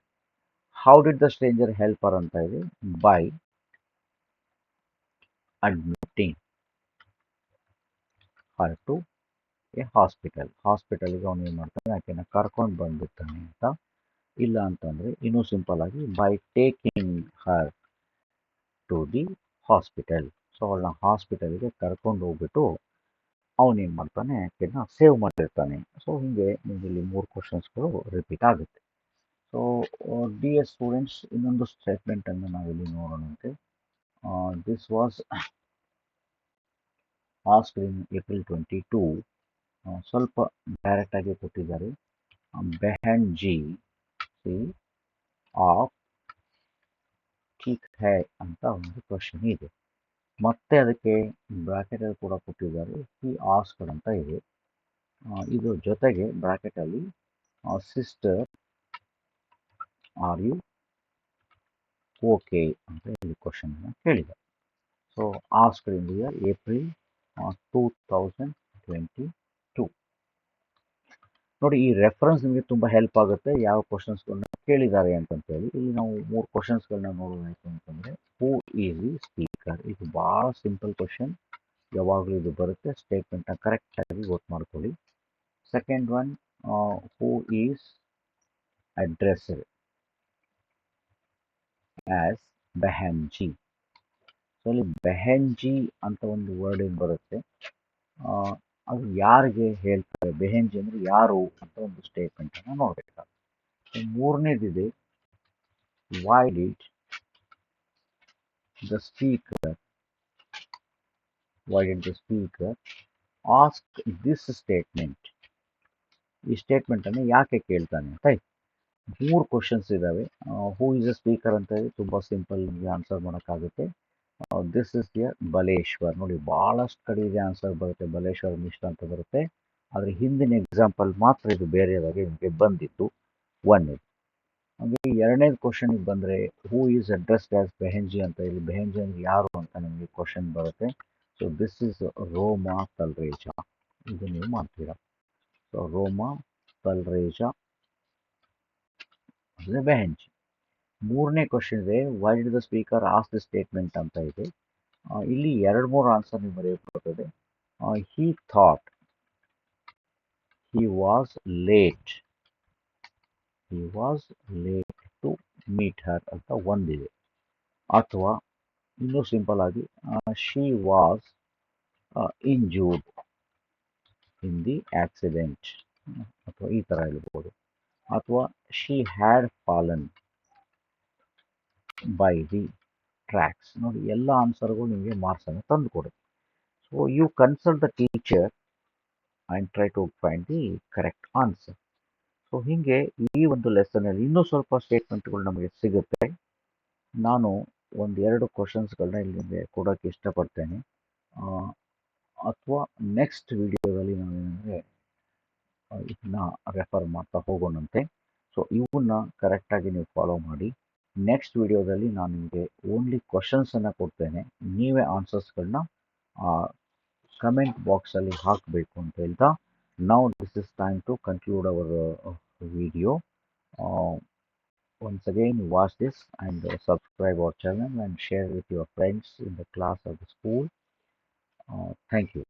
S1: How did the stranger help her ಅಂತ ಇದೆ, by admitting her to a ಹಾಸ್ಪಿಟಲ್ಗೆ ಅವನು ಏನು ಮಾಡ್ತಾನೆ, ಆಕೆನ ಕರ್ಕೊಂಡು ಬಂದ್ಬಿಡ್ತಾನೆ ಅಂತ. ಇಲ್ಲ ಅಂತಂದರೆ ಇನ್ನೂ ಸಿಂಪಲ್ ಆಗಿ by taking her to the hospital. So ಅವಳನ್ನ ಹಾಸ್ಪಿಟಲ್ಗೆ ಕರ್ಕೊಂಡು ಹೋಗ್ಬಿಟ್ಟು ಅವನೇನು ಮಾಡ್ತಾನೆ, ಆಕೆನ ಸೇವ್ ಮಾಡಿರ್ತಾನೆ. ಸೊ ಹೀಗೆ ನಿಮಗೆ ಇಲ್ಲಿ 3 ಕ್ವಶನ್ಸ್ಗಳು ರಿಪೀಟ್ ಆಗುತ್ತೆ. ಸೊ ಡಿಯರ್ ಸ್ಟೂಡೆಂಟ್ಸ್, ಇನ್ನೊಂದು ಸ್ಟೇಟ್ಮೆಂಟನ್ನು ನಾವಿಲ್ಲಿ ನೋಡೋಣಂತೆ. This was asked in April 22. ಸ್ವಲ್ಪ ಡೈರೆಕ್ಟಾಗಿ ಕೊಟ್ಟಿದ್ದಾರೆ. ಬೆಹನ್ ಜಿ ಸಿ ಆಫ್ ಠೀಕ್ ಹೈ ಅಂತ ಒಂದು ಕ್ವಶನ್ ಇದೆ. ಮತ್ತೆ ಅದಕ್ಕೆ ಬ್ರಾಕೆಟಲ್ಲಿ ಕೂಡ ಕೊಟ್ಟಿದ್ದಾರೆ, ಹಿ ಆಸ್ಕ್ಡ್ ಅಂತ ಇದೆ. ಇದು ಜೊತೆಗೆ ಬ್ರಾಕೆಟಲ್ಲಿ ಸಿಸ್ಟರ್ ಆರ್ ಯು ಓಕೆ ಅಂತ ಹೇಳಿ ಕ್ವಶನನ್ನು ಕೇಳಿದ್ದಾರೆ. ಸೊ ಆಸ್ಕ್ಡ್ ಇನ್ ಇಯರ್ ಏಪ್ರಿಲ್ 2022. ನೋಡಿ, ಈ ರೆಫರೆನ್ಸ್ ನಿಮಗೆ ತುಂಬ ಹೆಲ್ಪ್ ಆಗುತ್ತೆ ಯಾವ ಕ್ವಶನ್ಸ್ಗಳನ್ನ ಕೇಳಿದ್ದಾರೆ ಅಂತಂತೇಳಿ. ಇಲ್ಲಿ ನಾವು 3 ಕ್ವಶನ್ಸ್ಗಳನ್ನ ನೋಡೋದಾಯಿತು ಅಂತಂದರೆ, ಹೂ ಈಸ್ ದಿ ಸ್ಪೀಕರ್. ಇದು ಭಾಳ ಸಿಂಪಲ್ ಕ್ವಶನ್, ಯಾವಾಗಲೂ ಇದು ಬರುತ್ತೆ. ಸ್ಟೇಟ್ಮೆಂಟ್ನ ಕರೆಕ್ಟಾಗಿ ಗೊತ್ತು ಮಾಡ್ಕೊಳ್ಳಿ. Second one, who is addressed as ಬೆಹನ್ಜಿ. ಸೊ ಅಲ್ಲಿ ಬೆಹನ್ಜಿ ಅಂತ ಒಂದು ವರ್ಡ್ ಏನು ಬರುತ್ತೆ, ಅದು ಯಾರಿಗೆ ಹೇಳ್ತಾರೆ, ಬೆಹನ್ಜಿ ಅಂದರೆ ಯಾರು ಅಂತ ಒಂದು ಸ್ಟೇಟ್ಮೆಂಟನ್ನು ನೋಡಬೇಕಾಗುತ್ತೆ. ಮೂರನೇದಿದೆ, why did the speaker ask this statement. ಈ ಸ್ಟೇಟ್ಮೆಂಟನ್ನು ಯಾಕೆ ಕೇಳ್ತಾನೆ ಅಂತ ಇದೆ. 3 ಕ್ವಶನ್ಸ್ ಇದ್ದಾವೆ. ಹೂ ಈಸ್ ಅ ಸ್ಪೀಕರ್ ಅಂತ ಇದೆ, ತುಂಬ ಸಿಂಪಲ್, ನಿಮಗೆ ಆನ್ಸರ್ ಮಾಡೋಕ್ಕಾಗುತ್ತೆ. This is here Baleshwar. ನೋಡಿ, ಭಾಳಷ್ಟು ಕಡೆ ಇದೆ ಆನ್ಸರ್ ಬರುತ್ತೆ, ಬಲೇಶ್ವರ್ ಮಿಶ್ರಾ ಅಂತ ಬರುತ್ತೆ. ಆದರೆ ಹಿಂದಿನ ಎಕ್ಸಾಂಪಲ್ ಮಾತ್ರ ಇದು ಬೇರೆಯದಾಗಿ ನಿಮಗೆ ಬಂದಿತ್ತು. ಒಂದೇದು. ಹಾಗೆ ಎರಡನೇದು ಕ್ವಶನಿಗೆ ಬಂದರೆ, ಹೂ ಈಸ್ ಅಡ್ರೆಸ್ಡ್ ಆಸ್ ಬೆಹನ್ಜಿ ಅಂತ. ಇಲ್ಲಿ ಬೆಹನ್ಜಿ ಅಂದರೆ ಯಾರು ಅಂತ ನಿಮಗೆ ಕ್ವಶನ್ ಬರುತ್ತೆ. So this is ರೋಮಾ Talreja. ಇದು ನೀವು ಮಾಡ್ತೀರಾ. ಸೊ ರೋಮಾ ತಲ್ರೇಜಾ ಅಂದರೆ ಬೆಹನ್ಜಿ. ಮೂರನೇ ಕ್ವಶನ್ ಇದೆ, Y did the speaker as the statement ಅಂತ ಇದೆ. ಇಲ್ಲಿ 2-3 ಆನ್ಸರ್ ನೀವು ಬರೆಯಬಹುದು. He thought he was late to meet her ಅಂತ ಒಂದಿದೆ. ಅಥವಾ ಇನ್ನೂ ಸಿಂಪಲ್ ಆಗಿ she was injured in the accident ಅಥವಾ ಈ ಥರ ಹೇಳ್ಬೋದು. ಅಥವಾ she had fallen by the tracks. ನೋಡಿ, ಎಲ್ಲ ಆನ್ಸರ್ಗಳು ನಿಮಗೆ ಮಾರ್ಕ್ಸನ್ನು ತಂದು ಕೊಡುತ್ತೆ. So you consult the teacher and try to find the correct answer. So ಹೀಗೆ ಈ ಒಂದು ಲೆಸನಲ್ಲಿ ಇನ್ನೂ ಸ್ವಲ್ಪ ಸ್ಟೇಟ್ಮೆಂಟ್ಗಳು ನಮಗೆ ಸಿಗುತ್ತೆ. ನಾನು 1-2 ಕ್ವಶನ್ಸ್ಗಳನ್ನ ಇಲ್ಲಿ ನಿಮಗೆ ಕೊಡೋಕ್ಕೆ ಇಷ್ಟಪಡ್ತೇನೆ. ಅಥವಾ ನೆಕ್ಸ್ಟ್ ವಿಡಿಯೋದಲ್ಲಿ ನಾವೇನಂದರೆ ಇದನ್ನ ರೆಫರ್ ಮಾಡ್ತಾ ಹೋಗೋಣಂತೆ. ಸೊ ಇವನ್ನ ಕರೆಕ್ಟಾಗಿ ನೀವು ಫಾಲೋ ಮಾಡಿ. ನೆಕ್ಸ್ಟ್ ವಿಡಿಯೋದಲ್ಲಿ ನಾನು ನಿಮಗೆ ಓನ್ಲಿ ಕ್ವಶನ್ಸನ್ನು ಕೊಡ್ತೇನೆ, ನೀವೇ ಆನ್ಸರ್ಸ್ಗಳನ್ನ ಕಮೆಂಟ್ ಬಾಕ್ಸಲ್ಲಿ ಹಾಕಬೇಕು ಅಂತ ಹೇಳ್ತಾ, now this is time to conclude our video. Once again, watch this and subscribe our channel and share with your friends in the class of the school. Thank you.